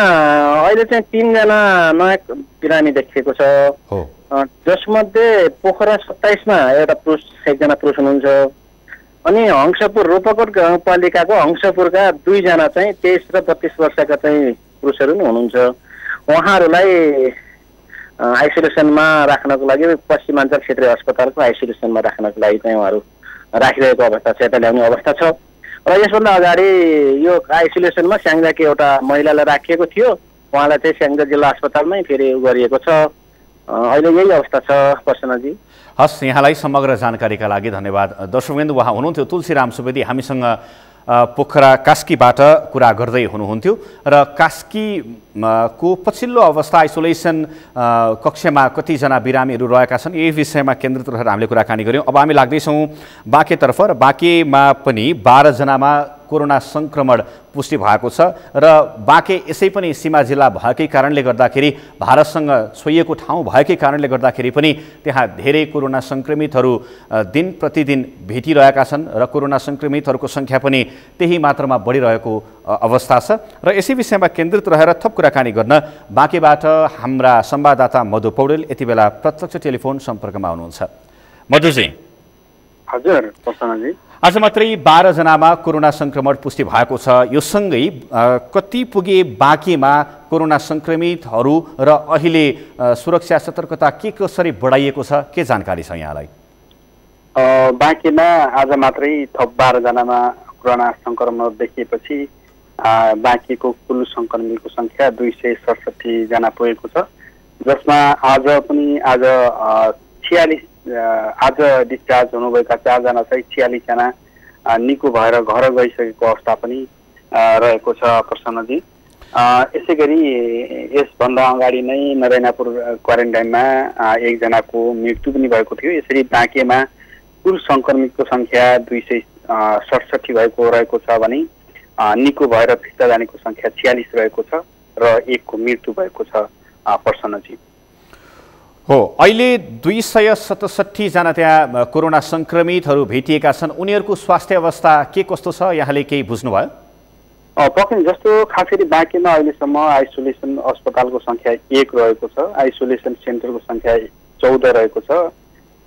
अहिले चाहिँ 3 जना नयाँ बिरामी देखिएको छ, जसमध्ये पोखरा 27 मा एउटा पुरुष, 1 जना पुरुष हुनुहुन्छ। अनि हंसपुर रूपकोट गाउँपालिकाको हंसपुरका 2 जना चाहिँ 23 र 32 वर्षका चाहिँ पुरुषहरू पनि हुनुहुन्छ। उहाँहरूलाई आइसोलेसनमा राख्नको लागि पश्चिमाञ्चल क्षेत्रीय अस्पतालको आइसोलेसनमा राख्नको लागि चाहिँ उहाँहरू राखिरहेको अवस्था छ, यता ल्याउने अवस्था छ। र यसभन्दा अगाडि यो आइसोलेसनमा स्याङ्जाकी एउटा महिलालाई राखिएको थियो, उहाँलाई चाहिँ स्याङ्जा जिल्ला अस्पतालमै फेरि गरिएको छ। अहिले यही अवस्था छ प्रसन्नजी। हस्, यहाँलाई समग्र जानकारीका लागि धन्यवाद। दर्शकवृन्द, उहाँ हुनुहुन्थ्यो तुलसीराम सुवेदी, हामीसँग पोखरा कास्कीबाट कुरा गर्दै हुनुहुन्थ्यो र कास्कीको पछिल्लो अवस्था, आइसोलेसन कक्षमा कतिजना बिरामीहरू रहेका छन्, यही विषयमा केन्द्रित रहेर हामीले कुराकानी गऱ्यौँ। अब हामी लाग्दैछौँ बाँकेतर्फ र बाँकेमा पनि 12 जनामा कोरोना संक्रमण पुष्टि भएको छ र बाँके यसै पनि सीमा जिल्ला भएकै कारणले गर्दाखेरि, भारतसँग छोइएको ठाउँ भएकै कारणले गर्दाखेरि पनि त्यहाँ धेरै कोरोना संक्रमितहरू दिन प्रतिदिन भेटिरहेका छन् र कोरोना संक्रमितहरूको सङ्ख्या पनि त्यही मात्रामा बढिरहेको अवस्था छ र यसै विषयमा केन्द्रित रहेर थप कुराकानी गर्न बाँकेबाट हाम्रा संवाददाता मधु पौडेल यति बेला प्रत्यक्ष टेलिफोन सम्पर्कमा हुनुहुन्छ। मधुजी। हजुर प्रसन्नजी। आज मात्रै 12 जनामा कोरोना संक्रमण पुष्टि भएको छ। यो सँगै कति पुगे बाँकेमा कोरोना संक्रमितहरू र अहिले सुरक्षा सतर्कता के कसरी बढाइएको छ, के जानकारी छ यहाँलाई? बाँकेमा आज मात्रै थप 12 जनामा कोरोना संक्रमण देखिएपछि बाँकेको कुल संक्रमितको संख्या 267 जना पुगेको छ, जसमा आज 46 आज डिस्चार्ज हुनुभएका 4 जना चाहिँ 46 जना निको भएर घर गइसकेको अवस्था पनि रहेको छ प्रसन्नजी। यसै गरी यसभन्दा अगाडि नै नरेनापुर क्वारेन्टाइनमा 1 जनाको मृत्यु पनि भएको थियो। यसरी बाँकेमा कुल संक्रमितको संख्या 267 रहेको छ भने निको भएर फिर्ता जानेको संख्या 46 रहेको छ र 1 को मृत्यु भएको छ प्रसन्नजी। हो, अहिले 267 जना त्यहाँ कोरोना संक्रमितहरू भेटिएका छन्। उनीहरूको स्वास्थ्य अवस्था के कस्तो छ, यहाँले केही बुझ्नुभयो? पक्कै जस्तो खास गरी बाँकेमा अहिलेसम्म आइसोलेसन अस्पतालको संख्या 1 रहेको छ, आइसोलेसन सेन्टरको संख्या 14 रहेको छ।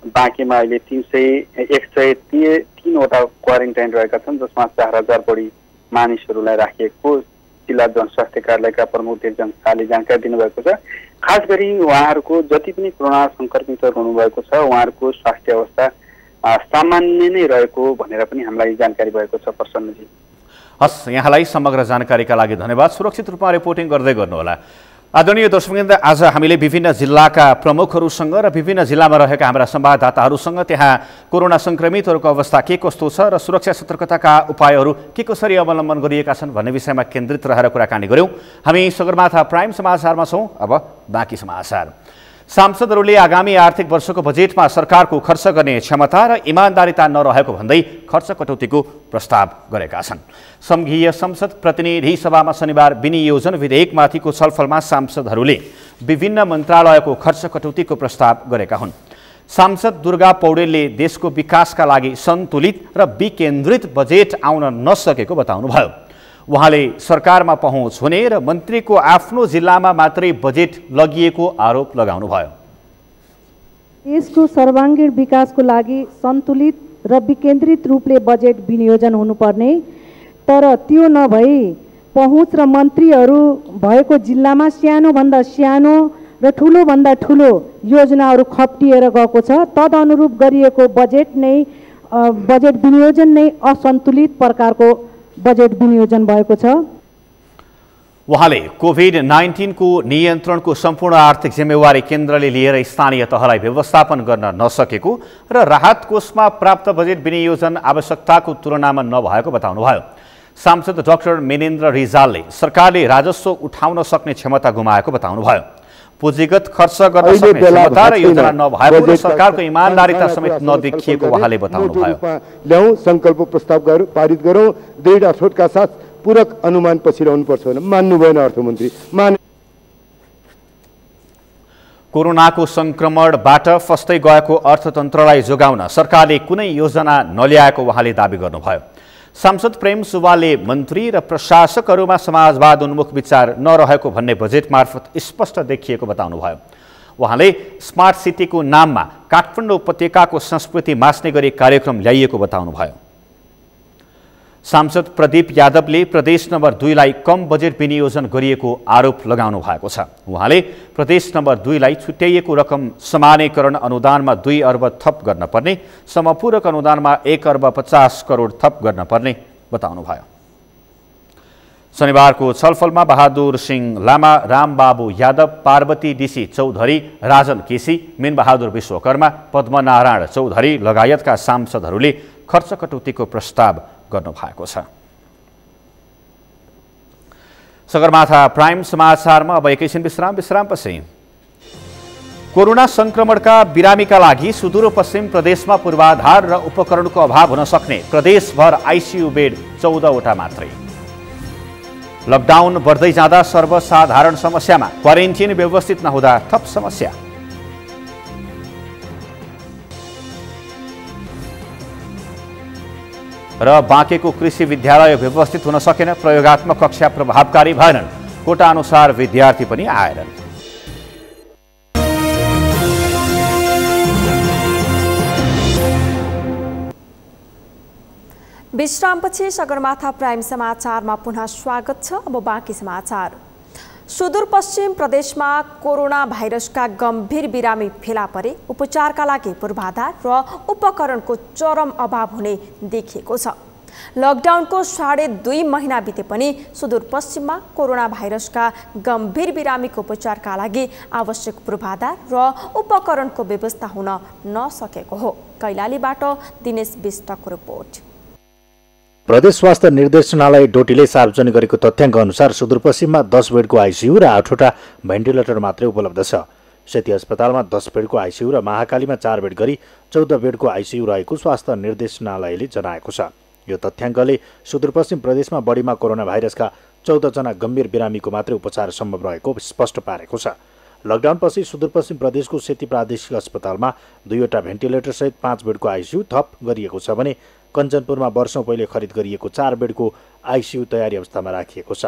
बाँकेमा अहिले 103 वटा क्वारेन्टाइन रहेका छन्, जसमा 4000 बढी मानिसहरूलाई राखिएको जिल्ला जनस्वास्थ्य कार्यालयका प्रमुख देवजन शाहले जानकारी दिनुभएको छ। खास गरी उहाँहरूको जति पनि कोरोना संक्रमितहरू हुनुभएको छ उहाँहरूको स्वास्थ्य अवस्था सामान्य नै रहेको भनेर पनि हामीलाई जानकारी भएको छ प्रसन्नजी। हस्, यहाँलाई समग्र जानकारीका लागि धन्यवाद। सुरक्षित रूपमा रिपोर्टिङ गर्दै गर्नुहोला। आदरणीय दर्शकवृन्द, आज हामीले विभिन्न जिल्लाका प्रमुखहरूसँग र विभिन्न जिल्लामा रहेका हाम्रा संवाददाताहरूसँग त्यहाँ कोरोना संक्रमितहरूको अवस्था के कस्तो छ र सुरक्षा सतर्कताका उपायहरू के कसरी अवलम्बन गरिएका छन् भन्ने विषयमा केन्द्रित रहेर कुराकानी गऱ्यौँ। हामी सगरमाथा प्राइम समाचारमा छौँ। अब बाँकी समाचार। सांसदहरूले आगामी आर्थिक वर्षको बजेटमा सरकारको खर्च गर्ने क्षमता र इमान्दारिता नरहेको भन्दै खर्च कटौतीको प्रस्ताव गरेका छन्। संघीय संसद प्रतिनिधि सभामा शनिबार विनियोजन विधेयकमाथिको छलफलमा सांसदहरूले विभिन्न मन्त्रालयको खर्च कटौतीको प्रस्ताव गरेका हुन्। सांसद दुर्गा पौडेलले देशको विकासका लागि सन्तुलित र विकेन्द्रित बजेट आउन नसकेको बताउनुभयो। उहाँले सरकारमा पहुँच हुने र मन्त्रीको आफ्नो जिल्लामा मात्रै बजेट लगिएको आरोप लगाउनुभयो। देशको सर्वाङ्गीण विकासको लागि सन्तुलित र विकेन्द्रित रूपले बजेट विनियोजन हुनुपर्ने, तर त्यो नभई पहुँच र मन्त्रीहरू भएको जिल्लामा सानोभन्दा सानो र ठुलोभन्दा ठुलो योजनाहरू खप्टिएर गएको छ। तदनुरूप गरिएको बजेट विनियोजन नै असन्तुलित प्रकारको बजेट विनियोजन भएको छ। उहाँले कोभिड-19 को नियन्त्रणको सम्पूर्ण आर्थिक जिम्मेवारी केन्द्रले लिएर स्थानीय तहलाई व्यवस्थापन गर्न नसकेको र राहत कोषमा प्राप्त बजेट विनियोजन आवश्यकताको तुलनामा नभएको बताउनुभयो। सांसद डाक्टर मेनेन्द्र रिजालले सरकारले राजस्व उठाउन सक्ने क्षमता गुमाएको बताउनुभयो। पुँजीगत खर्च गर्न सक्ने क्षमता र योजना नभएको र सरकारको इमान्दारिता समेत नदेखिएको उहाँले बताउनुभयो। ल्याउँ, संकल्प प्रस्ताव पारित गरौँ, दृढ अठोटका साथ पूरक अनुमान पछि रहनुपर्छ भने मान्नु भएन अर्थमन्त्री। कोरोनाको संक्रमणबाट फस्दै गएको अर्थतन्त्रलाई जोगाउन सरकारले कुनै योजना नल्याएको उहाँले दाबी गर्नुभयो। सांसद प्रेम सुवालले मन्त्री र प्रशासकहरूमा समाजवाद उन्मुख विचार नरहेको भन्ने बजेट मार्फत स्पष्ट देखिएको बताउनुभयो। उहाँले स्मार्ट सिटीको नाममा काठमाडौँ उपत्यकाको संस्कृति मास्ने गरी कार्यक्रम ल्याइएको बताउनुभयो। सांसद प्रदीप यादवले प्रदेश नम्बर 2 लाई कम बजेट विनियोजन गरिएको आरोप लगाउनु भएको छ। उहाँले प्रदेश नम्बर 2 लाई छुट्याइएको रकम समानीकरण अनुदानमा 2 अर्ब थप गर्न पर्ने, समपूरक अनुदानमा 1 अर्ब 50 करोड थप गर्न पर्ने बताउनुभयो। शनिबारको छलफलमा बहादुर सिंह लामा, रामबाबु यादव, पार्वती डीसी चौधरी, राजन केसी, मीनबहादुर विश्वकर्मा, पद्मनारायण चौधरी लगायतका सांसदहरूले खर्च कटौतीको प्रस्ताव गर्नुभएको छ। सगरमाथा प्राइम समाचारमा अब एकैछिन विश्रामपछि। कोरोना संक्रमणका बिरामीका लागि सुदूरपश्चिम प्रदेशमा पूर्वाधार र उपकरणको अभाव हुन सक्ने, प्रदेशभर आइसियु बेड 14 वटा मात्रै। लकडाउन बढ्दै जाँदा सर्वसाधारण समस्यामा क्वारेन्टिन व्यवस्थित नहुँदा थप समस्या। र बाँकेको कृषि विद्यालय व्यवस्थित हुन सकेन, प्रयोगात्मक कक्षा प्रभावकारी भएनन्, कोटा अनुसार विद्यार्थी पनि आएनन्। विश्रामपछि सगरमाथा प्राइम समाचारमा पुनः स्वागत छ। अब बाँकी समाचार। सुदूरपश्चिम प्रदेशमा कोरोना भाइरसका गम्भीर बिरामी फेला परे उपचारका लागि पूर्वाधार र उपकरणको चरम अभाव हुने देखिएको छ। लकडाउनको 2.5 महिना बिते पनि सुदूरपश्चिममा कोरोना भाइरसका गम्भीर बिरामीको उपचारका लागि आवश्यक पूर्वाधार र उपकरणको व्यवस्था हुन नसकेको हो। कैलालीबाट दिनेश विष्टको रिपोर्ट। प्रदेश स्वास्थ्य निर्देशनालय डोटीले सार्वजनिक गरेको तथ्याङ्क अनुसार सुदूरपश्चिममा 10 बेडको आइसियु र 8वटा भेन्टिलेटर मात्रै उपलब्ध छ। सेती अस्पतालमा 10 बेडको आइसियु र महाकालीमा 4 बेड गरी 14 बेडको आइसियु रहेको स्वास्थ्य निर्देशनालयले जनाएको छ। यो तथ्याङ्कले सुदूरपश्चिम प्रदेशमा बढीमा कोरोना भाइरसका 14 जना गम्भीर बिरामीको मात्रै उपचार सम्भव रहेको स्पष्ट पारेको छ। लकडाउनपछि सुदूरपश्चिम प्रदेशको सेती प्रादेशिक अस्पतालमा 2वटा भेन्टिलेटर सहित 5 बेडको आइसियु थप गरिएको छ भने कञ्चनपुरमा वर्षौं पहिले खरिद गरिएको 4 बेडको आइसियु तयारी अवस्थामा राखिएको छ।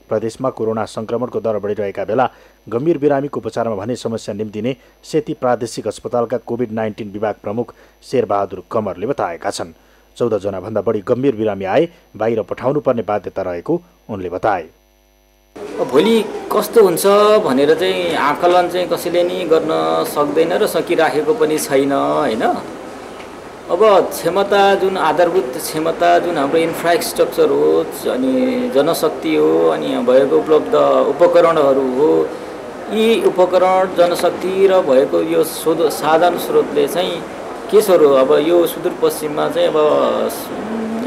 प्रदेशमा कोरोना संक्रमणको दर बढिरहेका बेला गम्भीर बिरामीको उपचारमा भने समस्या निम्तिने सेती प्रादेशिक अस्पतालका कोभिड-19 विभाग प्रमुख शेरबहादुर कमरले बताएका छन्। 14 जना भन्दा बढी गम्भीर बिरामी आए बाहिर पठाउनु पर्ने बाध्यता रहेको उनले बताए। भोलि कस्तो हुन्छ भनेर चाहिँ आकलन चाहिँ कसैले नि गर्न सक्दैन र सकिराखेको पनि छैन हैन। अब क्षमता जुन आधारभूत क्षमता जुन हाम्रो इन्फ्रास्ट्रक्चर हो अनि जनशक्ति हो अनि भएको उपलब्ध उपकरणहरू हो, यी उपकरण जनशक्ति र भएको यो साधन स्रोतले चाहिँ केसहरू अब यो सुदूरपश्चिममा चाहिँ अब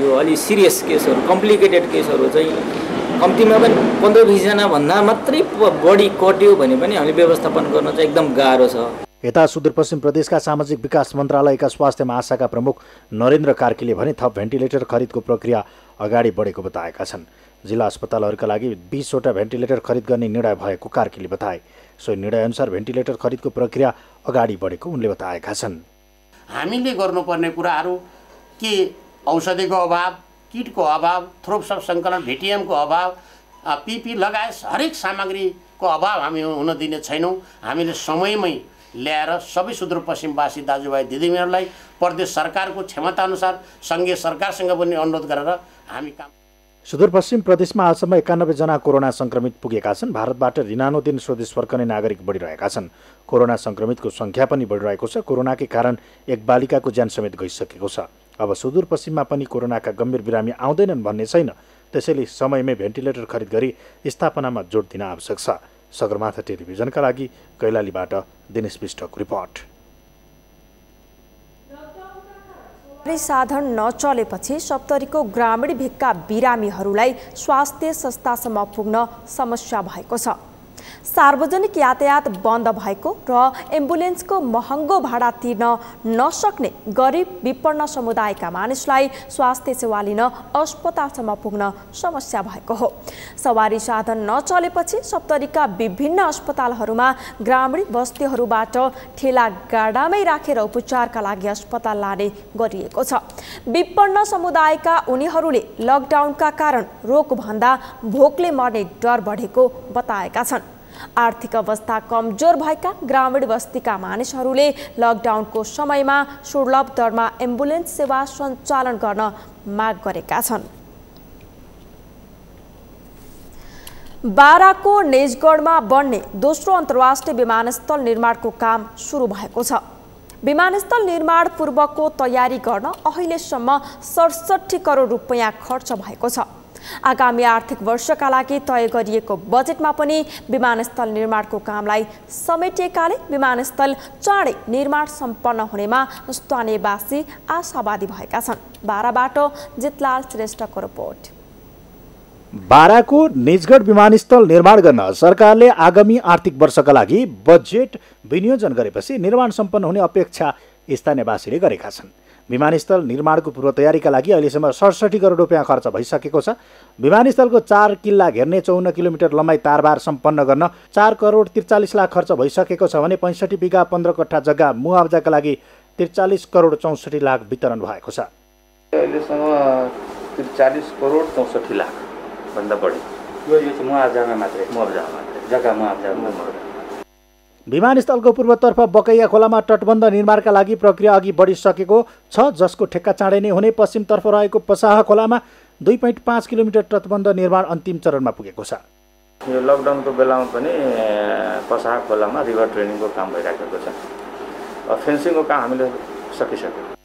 यो अलि सिरियस केसहरू कम्प्लिकेटेड केसहरू चाहिँ कम्तीमा पनि 15-20 जना भन्दा मात्रै बढी कट्यो भने पनि हामीले व्यवस्थापन गर्न चाहिँ एकदम गाह्रो छ। यता सुदूरपश्चिम प्रदेशका सामाजिक विकास मन्त्रालयका स्वास्थ्य महाशाखा प्रमुख नरेन्द्र कार्कीले भने थप भेन्टिलेटर खरिदको प्रक्रिया अगाडि बढेको बताएका छन्। जिल्ला अस्पतालहरूका लागि 20 वटा भेन्टिलेटर खरिद गर्ने निर्णय भएको कार्कीले बताए। सो निर्णयअनुसार भेन्टिलेटर खरिदको प्रक्रिया अगाडि बढेको उनले बताएका छन्। हामीले गर्नुपर्ने कुराहरू के औषधिको अभाव, किटको अभाव, थ्रोप सब सङ्कलन भेटिएमको अभाव, पिपी लगायत हरेक सामग्रीको अभाव हामी हुन दिने छैनौँ। हामीले समयमै ल्याएर सबै सुदूरपश्चिमवासी दाजुभाइ दिदीबहिनीहरूलाई प्रदेश सरकारको क्षमताअनुसार सङ्घीय सरकारसँग पनि अनुरोध गरेर हामी काम। सुदूरपश्चिम प्रदेशमा हालसम्म 91 जना कोरोना संक्रमित पुगेका छन्। भारतबाट ऋणानुदिन स्वदेश फर्कने नागरिक बढिरहेका छन्। कोरोना संक्रमितको सङ्ख्या पनि बढिरहेको छ। कोरोनाकै कारण एक बालिकाको ज्यान समेत गइसकेको छ। अब सुदूरपश्चिममा पनि कोरोनाका गम्भीर बिरामी आउँदैनन् भन्ने छैन। त्यसैले समयमै भेन्टिलेटर खरिद गरी स्थापनामा जोड दिन आवश्यक छ। सगरमाथा टेलिभिजनका लागि कैलालीबाट दिनेश विष्टको रिपोर्ट। साधन नचलेपछि सप्तरीको ग्रामीण भेगका बिरामीहरूलाई स्वास्थ्य संस्थासम्म पुग्न समस्या भएको छ। सार्वजनिक यातायात बन्द भएको र एम्बुलेन्सको महँगो भाडा तिर्न नसक्ने गरिब विपन्न समुदायका मानिसलाई स्वास्थ्य सेवा लिन अस्पतालसम्म पुग्न समस्या भएको हो। सवारी साधन नचलेपछि सप्तरीका विभिन्न अस्पतालहरूमा ग्रामीण बस्तीहरूबाट ठेला गाडामै राखेर उपचारका लागि अस्पताल लाने गरिएको छ। विपन्न समुदायका उनीहरूले लकडाउनका कारण रोगभन्दा भोकले मर्ने डर बढेको बताएका छन्। आर्थिक अवस्था कमजोर भएका ग्रामीण बस्तीका मानिसहरूले लकडाउनको समयमा सुलभ दरमा एम्बुलेन्स सेवा सञ्चालन गर्न माग गरेका छन्। बाराको निजगढमा बन्ने दोस्रो अन्तर्राष्ट्रिय विमानस्थल निर्माणको काम सुरु भएको छ। विमानस्थल निर्माण पूर्वको तयारी गर्न अहिलेसम्म 67 करोड रुपैयाँ खर्च भएको छ। आगामी आर्थिक वर्षका लागि तय गरिएको बजेटमा पनि विमानस्थल निर्माणको कामलाई समेटिएकाले विमानस्थल चाँडै निर्माण सम्पन्न हुनेमा स्थानीयवासी आशावादी भएका छन्। बाराबाट जितलाल श्रेष्ठको रिपोर्ट। बाराको निजगढ विमानस्थल निर्माण गर्न सरकारले आगामी आर्थिक वर्षका लागि बजेट विनियोजन गरेपछि निर्माण सम्पन्न हुने अपेक्षा स्थानीयवासीले गरेका छन्। विमानस्थल निर्माणको पूर्व तयारीका लागि अहिलेसम्म 67 करोड रुपियाँ खर्च भइसकेको छ। विमानस्थलको 4 किल्ला घेर्ने 54 किलोमिटर लम्बाइ तारबार सम्पन्न गर्न 4 करोड 43 लाख खर्च भइसकेको छ भने 65 बिघा 15 कट्ठा जग्गा मुआवजाका लागि 43 करोड 64 लाख वितरण भएको छ। अहिलेसम्म 43 करोड 64 लाख भन्दा बढी यो चाहिँ मुआवजामा मात्रै जग्गा मुआवजा। विमानस्थलको पूर्वतर्फ बकैया खोलामा तटबन्ध निर्माणका लागि प्रक्रिया अघि बढिसकेको छ, जसको ठेक्का चाँडै नै हुने। पश्चिमतर्फ रहेको पसाहा खोलामा 2.5 किलोमिटर तटबन्ध निर्माण अन्तिम चरणमा पुगेको छ। यो लकडाउनको बेलामा पनि पसाहा खोलामा रिभर ट्रेनिङको काम भइराखेको छ। फेन्सिङको काम हामीले सकिसक्यौँ।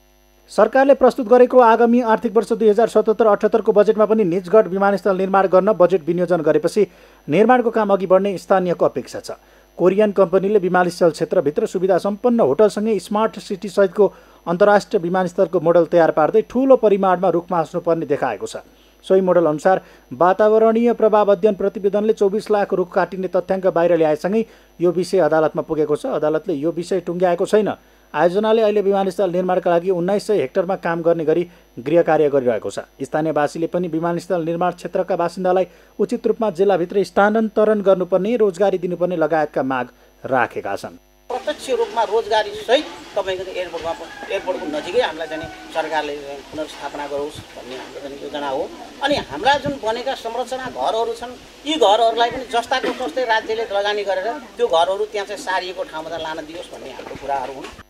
सरकारले प्रस्तुत गरेको आगामी आर्थिक वर्ष 2077-78 को बजेटमा पनि निजगढ विमानस्थल निर्माण गर्न बजेट विनियोजन गरेपछि निर्माणको काम अघि बढ्ने स्थानीयको अपेक्षा छ। कोरियन कम्पनीले विमानस्थल क्षेत्रभित्र सुविधा सम्पन्न होटलसँगै स्मार्ट सिटी सहितको अन्तर्राष्ट्रिय विमानस्थलको मोडल तयार पार्दै ठूलो परिमाणमा रुख मास्नुपर्ने देखाएको छ। सोही मोडल अनुसार वातावरणीय प्रभाव अध्ययन प्रतिवेदनले 24 लाख रुख काटिने तथ्याङ्क बाहिर ल्याएसँगै यो विषय अदालतमा पुगेको छ। अदालतले यो विषय टुङ्ग्याएको छैन। आयोजनाले अहिले विमानस्थल निर्माणका लागि 1900 हेक्टरमा काम गर्ने गरी गृह कार्य गरिरहेको छ। स्थानीयवासीले पनि विमानस्थल निर्माण क्षेत्रका बासिन्दालाई उचित रूपमा जिल्लाभित्र स्थानान्तरण गर्नुपर्ने, रोजगारी दिनुपर्ने लगायतका माग राखेका छन्। प्रत्यक्ष रूपमा रोजगारी सहित तपाईँको एयरपोर्टको नजिकै हामीलाई चाहिँ सरकारले पुनर्स्थापना गरोस् भन्ने हाम्रो चाहिँ योजना हो। अनि हाम्रा जुन बनेका संरचना घरहरू छन्, यी घरहरूलाई पनि जस्ताको तस्तै राज्यले लगानी गरेर त्यो घरहरू त्यहाँ चाहिँ सारिएको ठाउँमा लान दियोस् भन्ने हाम्रो कुराहरू हुन्।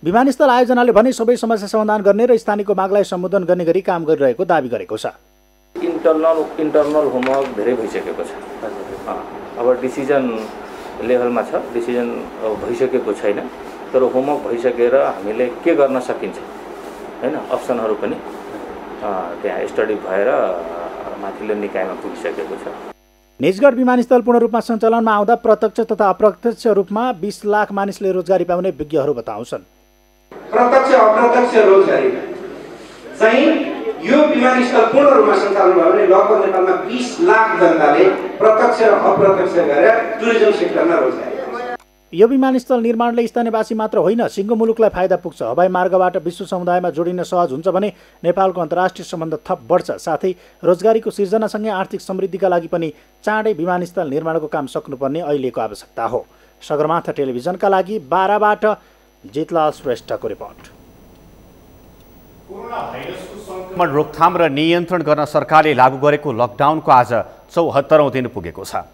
विमानस्थल आयोजनाले भने सबै समस्या समाधान गर्ने र स्थानीयको मागलाई सम्बोधन गर्ने गरी काम गरिरहेको दाबी गरेको छ। इन्टरनल होमवर्क धेरै भइसकेको छ। अब डिसिजन लेभलमा छ, डिसिजन भइसकेको छैन, तर होमवर्क भइसकेर हामीले के गर्न सकिन्छ हैन अप्सनहरू पनि त्यहाँ स्टडी भएर माथिल्लो निकायमा पुगिसकेको छ। निजगढ विमानस्थल पूर्ण रूपमा सञ्चालनमा आउँदा प्रत्यक्ष तथा अप्रत्यक्ष रूपमा 20 लाख मानिसले रोजगारी पाउने विज्ञहरू बताउँछन्। प्रत्यक्ष अप्रत्यक्ष रोजगारी चाहिँ यो विमानस्थल पूर्ण रूपमा सञ्चालन भयो भने लगभग नेपालमा 20 लाख जनताले प्रत्यक्ष र अप्रत्यक्ष गरेर टुरिज्म सेक्टरमा रोजगारी। यो विमानस्थल निर्माणले स्थानीयवासी मात्र होइन, सिङ्गो मुलुकलाई फाइदा पुग्छ। हवाई मार्गबाट विश्व समुदायमा जोडिन सहज हुन्छ भने नेपालको अन्तर्राष्ट्रिय सम्बन्ध थप बढ्छ। साथै रोजगारीको सिर्जनासँगै आर्थिक समृद्धिका लागि पनि चाँडै विमानस्थल निर्माणको काम सक्नुपर्ने अहिलेको आवश्यकता हो। सगरमाथा टेलिभिजनका लागि बाराबाट जितलाल श्रेष्ठको रिपोर्ट। कोरोना भाइरसको संक्रमण रोकथाम र नियन्त्रण गर्न सरकारले लागू गरेको लकडाउनको आज 74औं दिन पुगेको छ।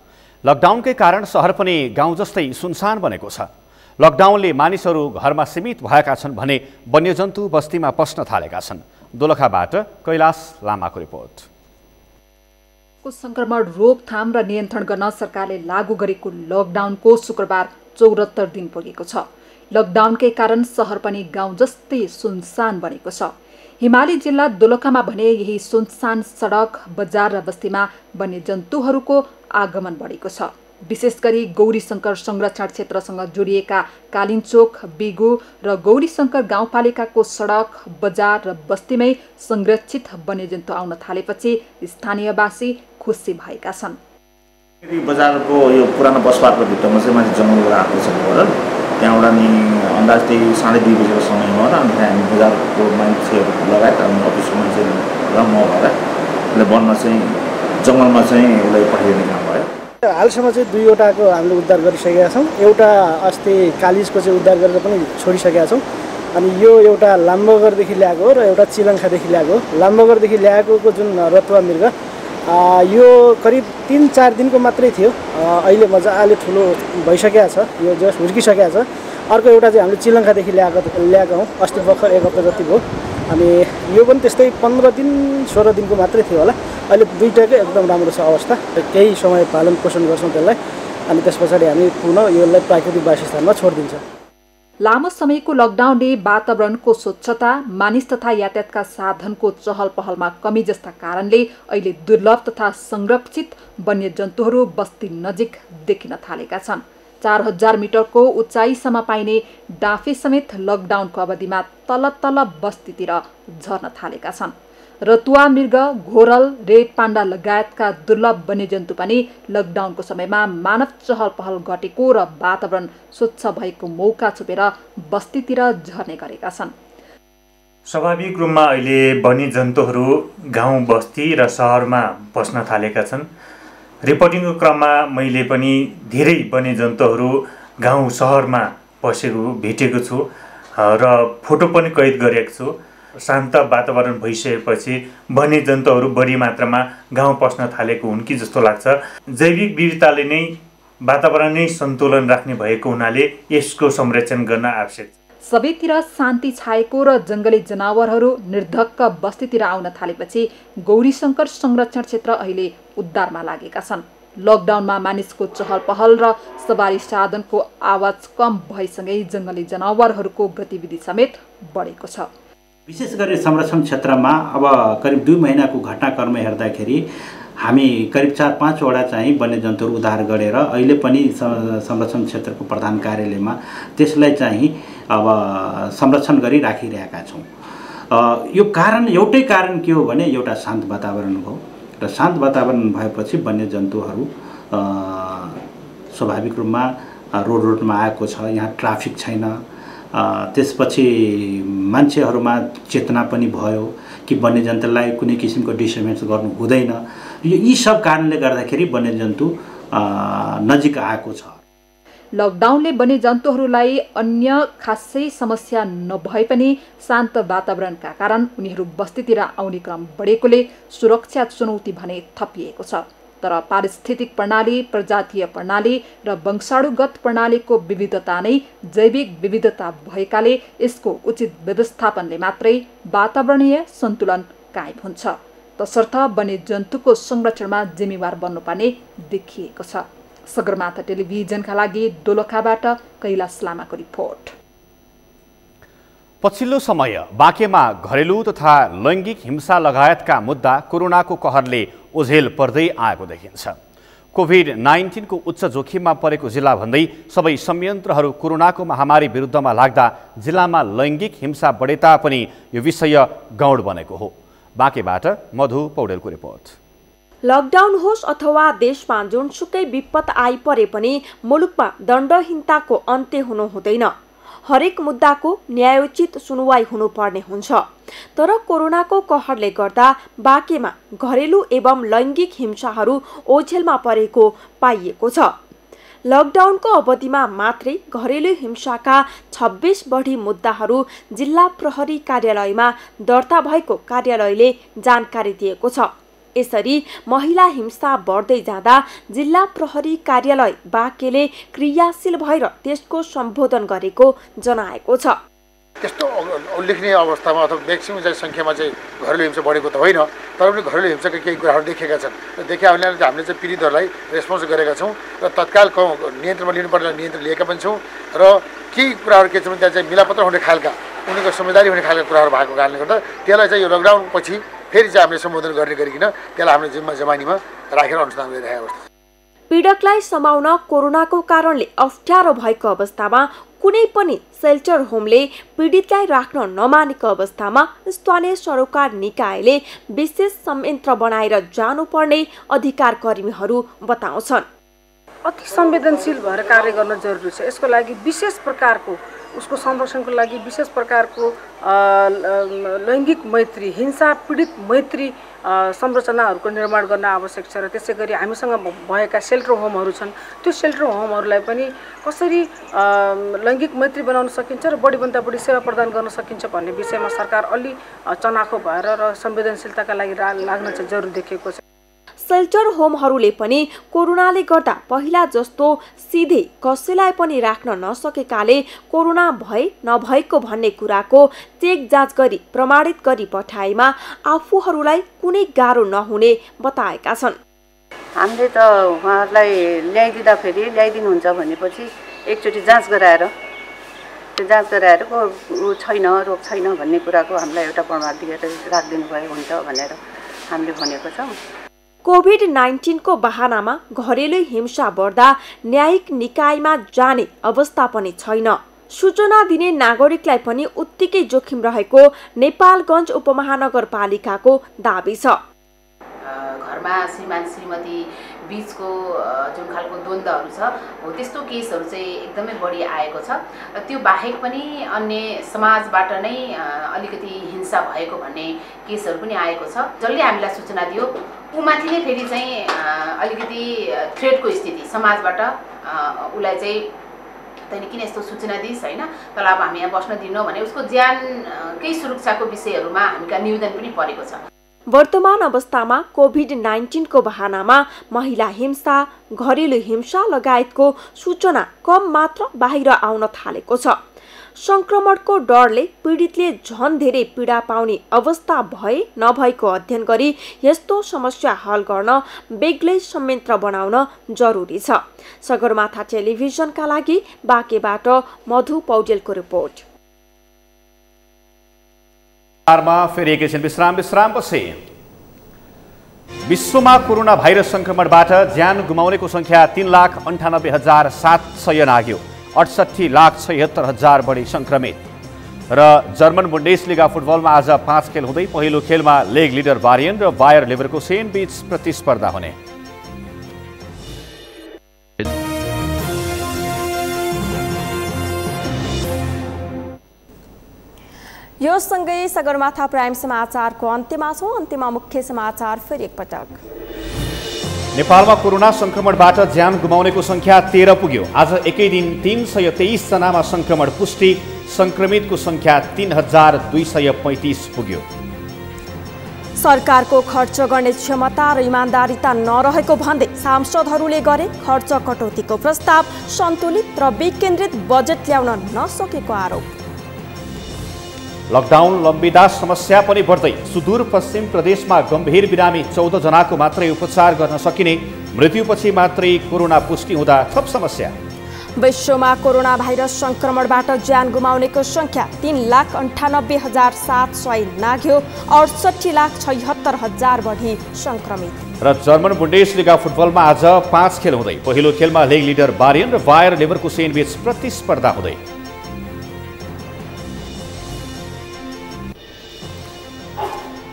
लकडाउनकै कारण सहर पनि गाउँ जस्तै सुनसान बनेको छ। लकडाउनले मानिसहरू घरमा सीमित भएका छन् भने वन्यजन्तु बस्तीमा पस्न थालेका छन्। दोलखाबाट कैलाश लामाको रिपोर्ट। संक्रमण रोकथाम र नियन्त्रण गर्न सरकारले लागू गरेको लकडाउनको शुक्रबार 74 दिन पुगेको छ। लकडाउनकै कारण सहर पनि गाउँ जस्तै सुनसान बनेको छ। हिमाली जिल्ला दोलखामा भने यही सुनसान सडक, बजार र बस्तीमा वन्यजन्तुहरूको आगमन बढेको छ। विशेष गरी गौरीशङ्कर संरक्षण क्षेत्रसँग जोडिएका कालिन्चोक, बिगु र गौरीशङ्कर गाउँपालिकाको सडक, बजार र बस्तीमै संरक्षित वन्यजन्तु आउन थालेपछि स्थानीयवासी खुसी भएका छन्। बजारको यो पुरानो बस पार्कको भित्तामा चाहिँ मान्छे जङ्गल आएको छ होला, त्यहाँबाट नि अन्दाज त्यही 2:30 बजेको समयमा र अनि हामी बजारको मान्छेहरू लगायत हामी अफिसको मान्छे र म भएर उसले वनमा चाहिँ जङ्गलमा चाहिँ उसलाई पठाइदिने काम भयो। हालसम्म चाहिँ 2वटाको हामीले उद्धार गरिसकेका छौँ। एउटा अस्ति कालिजको चाहिँ उद्धार गरेर पनि छोडिसकेका छौँ। अनि यो एउटा लाम्बगरदेखि ल्याएको हो र एउटा चिलङ्खादेखि ल्याएको हो। लाम्बगरदेखि ल्याएको जुन रतुवा मृग यो करिब 3-4 दिनको मात्रै थियो। अहिले मजाले ठुलो भइसकेको छ, यो जस्ट हुर्किसकेको छ। अर्को एउटा चाहिँ हामीले चिलङ्खादेखि ल्याएको हौँ, अस्ति भर्खर 1 हप्ता जति भयो। अनि यो पनि त्यस्तै 15 दिन 16 दिनको मात्रै थियो होला। अहिले दुईटाकै एकदम राम्रो छ अवस्था। केही समय पालन पोषण गर्छौँ त्यसलाई, अनि त्यस पछाडि हामी पुनः यसलाई प्राकृतिक वासस्थानमा छोडिदिन्छौँ। लामो समयको लकडाउनले वातावरणको स्वच्छता, मानिस तथा यातायातका साधनको चहल पहलमा कमी जस्ता कारणले अहिले दुर्लभ तथा संरक्षित वन्यजन्तुहरू बस्ती नजिक देखिन थालेका छन्। 4000 मिटरको उचाइसम्म पाइने डाँफे समेत लकडाउनको अवधिमा तल तल बस्तीतिर झर्न थालेका छन्। रतुवा मृग, घोरल, रेड पाण्डा लगायतका दुर्लभ वन्यजन्तु पनि लकडाउनको समयमा मानव चहल पहल घटेको र वातावरण स्वच्छ भएको मौका छुपेर बस्तीतिर झर्ने गरेका छन्। स्वाभाविक रूपमा अहिले वन्यजन्तुहरू गाउँ बस्ती र सहरमा बस्न थालेका छन्। रिपोर्टिङको क्रममा मैले पनि धेरै वन्यजन्तुहरू गाउँ सहरमा बसेको भेटेको छु र फोटो पनि कैद गरेको छु। शान्त वातावरण भइसकेपछि वन्यजन्तुहरू बढी मात्रामा गाउँ पस्न थालेको हुन् कि जस्तो लाग्छ। जैविक विविधताले नै वातावरण नै सन्तुलन राख्ने भएको हुनाले यसको संरक्षण गर्न आवश्यक छ। सबैतिर शान्ति छाएको र जङ्गली जनावरहरू निर्धक्क बस्तीतिर आउन थालेपछि गौरीशङ्कर संरक्षण क्षेत्र अहिले उद्धारमा लागेका छन्। लकडाउनमा मानिसको चहल पहल र सवारी साधनको आवाज कम भएसँगै जङ्गली जनावरहरूको गतिविधि समेत बढेको छ। विशेष गरी संरक्षण क्षेत्रमा अब करिब 2 महिनाको घटनाक्रम हेर्दाखेरि हामी करिब 4-5 वटा चाहिँ वन्यजन्तुहरू उद्धार गरेर अहिले पनि संरक्षण क्षेत्रको प्रधान कार्यालयमा त्यसलाई चाहिँ अब संरक्षण गरी राखिरहेका छौँ। यो कारण एउटै कारण के हो भने एउटा शान्त वातावरण हो र शान्त वातावरण भएपछि वन्यजन्तुहरू स्वाभाविक रूपमा रोडमा आएको छ। यहाँ ट्राफिक छैन। त्यसपछि मान्छेहरूमा चेतना पनि भयो कि वन्यजन्तुलाई कुनै किसिमको डिस्टर्बेन्स गर्नु हुँदैन। यी सब कारणले गर्दाखेरि वन्यजन्तु नजिक आएको छ। लकडाउनले वन्यजन्तुहरूलाई अन्य खासै समस्या नभए पनि शान्त वातावरणका कारण उनीहरू बस्तीतिर आउने क्रम बढेकोले सुरक्षा चुनौती भने थपिएको छ। तर पारिस्थितिक प्रणाली, प्रजातीय प्रणाली र वंशाणुगत प्रणालीको विविधता नै जैविक विविधता भएकाले यसको उचित व्यवस्थापनले मात्रै वातावरणीय सन्तुलन कायम हुन्छ। तसर्थ वन्यजन्तुको संरक्षणमा जिम्मेवार बन्नुपर्ने देखिएको छ। सगरमाथा टेलिभिजनका लागि दोलखाबाट कैलाश लामाको रिपोर्ट। पछिल्लो समय बाँकेमा घरेलु तथा लैङ्गिक हिंसा लगायतका मुद्दा कोरोनाको कहरले ओझेल पर्दै आएको देखिन्छ। कोभिड-19 को उच्च जोखिममा परेको जिल्ला भन्दै सबै संयन्त्रहरू कोरोनाको महामारी विरुद्धमा लाग्दा जिल्लामा लैङ्गिक हिंसा बढे तापनि यो विषय गौड बनेको हो। बाँकेबाट मधु पौडेलको रिपोर्ट। लकडाउन होस् अथवा देशमा जुनसुकै विपद आइपरे पनि मुलुकमा दण्डहीनताको अन्त्य हुनु हुँदैन। हरेक मुद्दाको न्यायोचित सुनवाई हुनुपर्ने हुन्छ। तर कोरोनाको कहरले गर्दा बाँकेमा घरेलु एवं लैङ्गिक हिंसाहरू ओझेलमा परेको पाइएको छ। लकडाउनको अवधिमा मात्रै घरेलु हिंसाका 26 बढी मुद्दाहरू जिल्ला प्रहरी कार्यालयमा दर्ता भएको कार्यालयले जानकारी दिएको छ। यसरी महिला हिंसा बढ्दै जाँदा जिल्ला प्रहरी कार्यालय बाँकेले क्रियाशील भएर त्यसको सम्बोधन गरेको जनाएको छ। त्यस्तो उल्लेखनीय अवस्थामा अथवा म्याक्सिमम चाहिँ सङ्ख्यामा चाहिँ घरेलु हिंसा बढेको त होइन, तर पनि घरेलु हिंसाका केही कुराहरू देखेका छन्। देखेका हुनाले हामीले चाहिँ पीडितहरूलाई रेस्पोन्स गरेका छौँ र तत्काल नियन्त्रणमा लिनुपर्ने नियन्त्रण लिएका पनि छौँ र केही कुराहरू के छ भने त्यहाँ चाहिँ मिलापत्र हुने खालका उनीहरूको समझदारी हुने खालका कुराहरू भएको कारणले गर्दा त्यसलाई चाहिँ यो लकडाउन पछि फेरि चाहिँ हामीले सम्बोधन गर्ने गरिकन त्यसलाई हामीले जिम्मा जमानीमा राखेर अनुसन्धान गरिरहेका अवस्था। पीडकलाई समाउन कोरोनाको कारणले अप्ठ्यारो भएको अवस्थामा कुनै पनि सेल्टर होमले पीडितलाई राख्न नमानेको अवस्थामा स्थानीय सरोकार निकायले विशेष संयन्त्र बनाएर जानुपर्ने अधिकार कर्मीहरू बताउँछन्। अति संवेदनशील भएर कार्य गर्न जरुरी छ। यसको लागि विशेष प्रकारको उसको संरक्षणको लागि विशेष प्रकारको लैङ्गिक मैत्री, हिंसा पीडित मैत्री संरचनाहरूको निर्माण गर्न आवश्यक छ। र त्यसै गरी हामीसँग भएका सेल्टर होमहरू छन्, त्यो सेल्टर होमहरूलाई पनि कसरी लैङ्गिक मैत्री बनाउन सकिन्छ र बढीभन्दा बढी सेवा प्रदान गर्न सकिन्छ भन्ने विषयमा सरकार अलि चनाखो भएर र संवेदनशीलताका लागि लाग्न चाहिँ जरुरी देखिएको छ। सेल्टर होमहरूले पनि कोरोनाले गर्दा पहिला जस्तो सिधै कसैलाई पनि राख्न नसकेकाले कोरोना भए नभएको भन्ने कुराको चेक जाँच गरी प्रमाणित गरी पठाएमा आफूहरूलाई कुनै गाह्रो नहुने बताएका छन्। हामीले त उहाँहरूलाई ल्याइदिँदाखेरि ल्याइदिनुहुन्छ भनेपछि एकचोटि जाँच गराएर त्यो जाँच गराएको छैन, रोग छैन भन्ने कुराको हामीलाई एउटा प्रमाण दिएर राखिदिनु भए हुन्छ भनेर हामीले भनेको छौँ। कोभिड-19 को बहानामा घरेलु हिंसा बढ्दा न्यायिक निकायमा जाने अवस्था पनि छैन। सूचना दिने नागरिकलाई पनि उत्तिकै जोखिम रहेको नेपालगञ्ज उपमहानगरपालिकाको दाबी छ। घरमा श्रीमान श्रीमती बीचको जुन खालको द्वन्द्वहरू छ हो त्यस्तो केसहरू चाहिँ एकदमै बढी आएको छ। त्यो बाहेक पनि अन्य समाजबाट नै अलिकति हिंसा भएको भन्ने केसहरू पनि आएको छ। जसले हामीलाई सूचना दियो उमाथि नै फेरि चाहिँ अलिकति थ्रेटको स्थिति समाजबाट उसलाई चाहिँ तैँले किन यस्तो सूचना दिइस् होइन, तर अब हामी यहाँ बस्न दिनौँ भने उसको ज्यानकै सुरक्षाको विषयहरूमा हामीका निवेदन पनि परेको छ। वर्तमान अवस्थामा कोभिड-19 को बहानामा महिला हिंसा, घरेलु हिंसा लगायतको सूचना कम मात्र बाहिर आउन थालेको छ। संक्रमणको डरले पीडितले झन धेरै पीडा पाउने अवस्था भए नभएको अध्ययन गरी यस्तो समस्या हल गर्न बेग्लै संयन्त्र बनाउन जरुरी छ। सगरमाथा टेलिभिजनका लागि बाँकेबाट मधु पौडेलको रिपोर्ट। फेरि एकैछिन विश्रामपछि विश्वमा कोरोना भाइरस संक्रमणबाट ज्यान गुमाउनेको संख्या 3,98,700 नाग्यो। 68,76,000 बढी संक्रमित। र जर्मन बुन्डेसलिगा फुटबलमा आज 5 खेल हुँदै पहिलो खेलमा लेग लिडर बायर्न र बायर लेभरकुसेन बीच प्रतिस्पर्धा हुने। यो सँगै सगरमाथा प्राइम समाचारको अन्त्यमा छौँ। अन्त्यमा मुख्य समाचार फेरि एकपटक। नेपालमा कोरोना संक्रमणबाट ज्यान गुमाउनेको संख्या 13 पुग्यो। आज एकै दिन 323 जनामा संक्रमण पुष्टि। संक्रमितको संख्या 3,235 पुग्यो। सरकारको खर्च गर्ने क्षमता र इमान्दारिता नरहेको भन्दै सांसदहरूले गरे खर्च कटौतीको प्रस्ताव। सन्तुलित र विकेन्द्रित बजेट ल्याउन नसकेको आरोप। लकडाउन लम्बिँदा समस्या पनि बढ्दै। सुदूरपश्चिम प्रदेशमा गम्भीर बिरामी 14 जनाको मात्रै उपचार गर्न सकिने। मृत्युपछि मात्रै कोरोना पुष्टि हुँदा थप समस्या। विश्वमा कोरोना भाइरस संक्रमणबाट ज्यान गुमाउनेको संख्या 3,98,700 नाग्यो। 68,76,000 बढी संक्रमित। र जर्मन बुन्डेसलिगा फुटबलमा आज 5 खेल हुँदै पहिलो खेलमा लेग लिडर बायर्न र बायर लेभरकुसेन बीच प्रतिस्पर्धा हुँदै।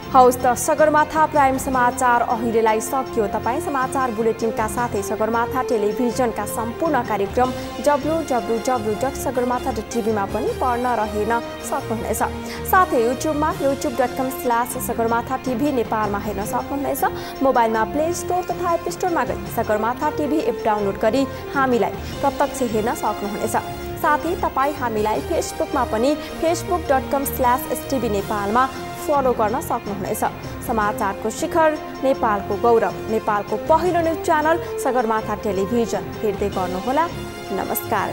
हौस् त सगरमाथा प्राइम समाचार अहिलेलाई सकियो। तपाईँ समाचार बुलेटिनका साथै सगरमाथा टेलिभिजनका सम्पूर्ण कार्यक्रम www.sagarmatha.tv मा पनि पढ्न र हेर्न सक्नुहुनेछ। साथै युट्युबमा youtube.com/sagarmatha TV नेपालमा हेर्न सक्नुहुनेछ। मोबाइलमा प्ले स्टोर तथा एप स्टोरमा गई सगरमाथा टिभी एप डाउनलोड गरी हामीलाई प्रत्यक्ष हेर्न सक्नुहुनेछ। साथै तपाईँ हामीलाई फेसबुकमा पनि facebook.com/stv नेपालमा फलो गर्न सक्नुहुनेछ। समाचारको शिखर, नेपालको गौरव, नेपालको पहिलो न्युज च्यानल सगरमाथा टेलिभिजन हेर्दै गर्नुहोला। नमस्कार।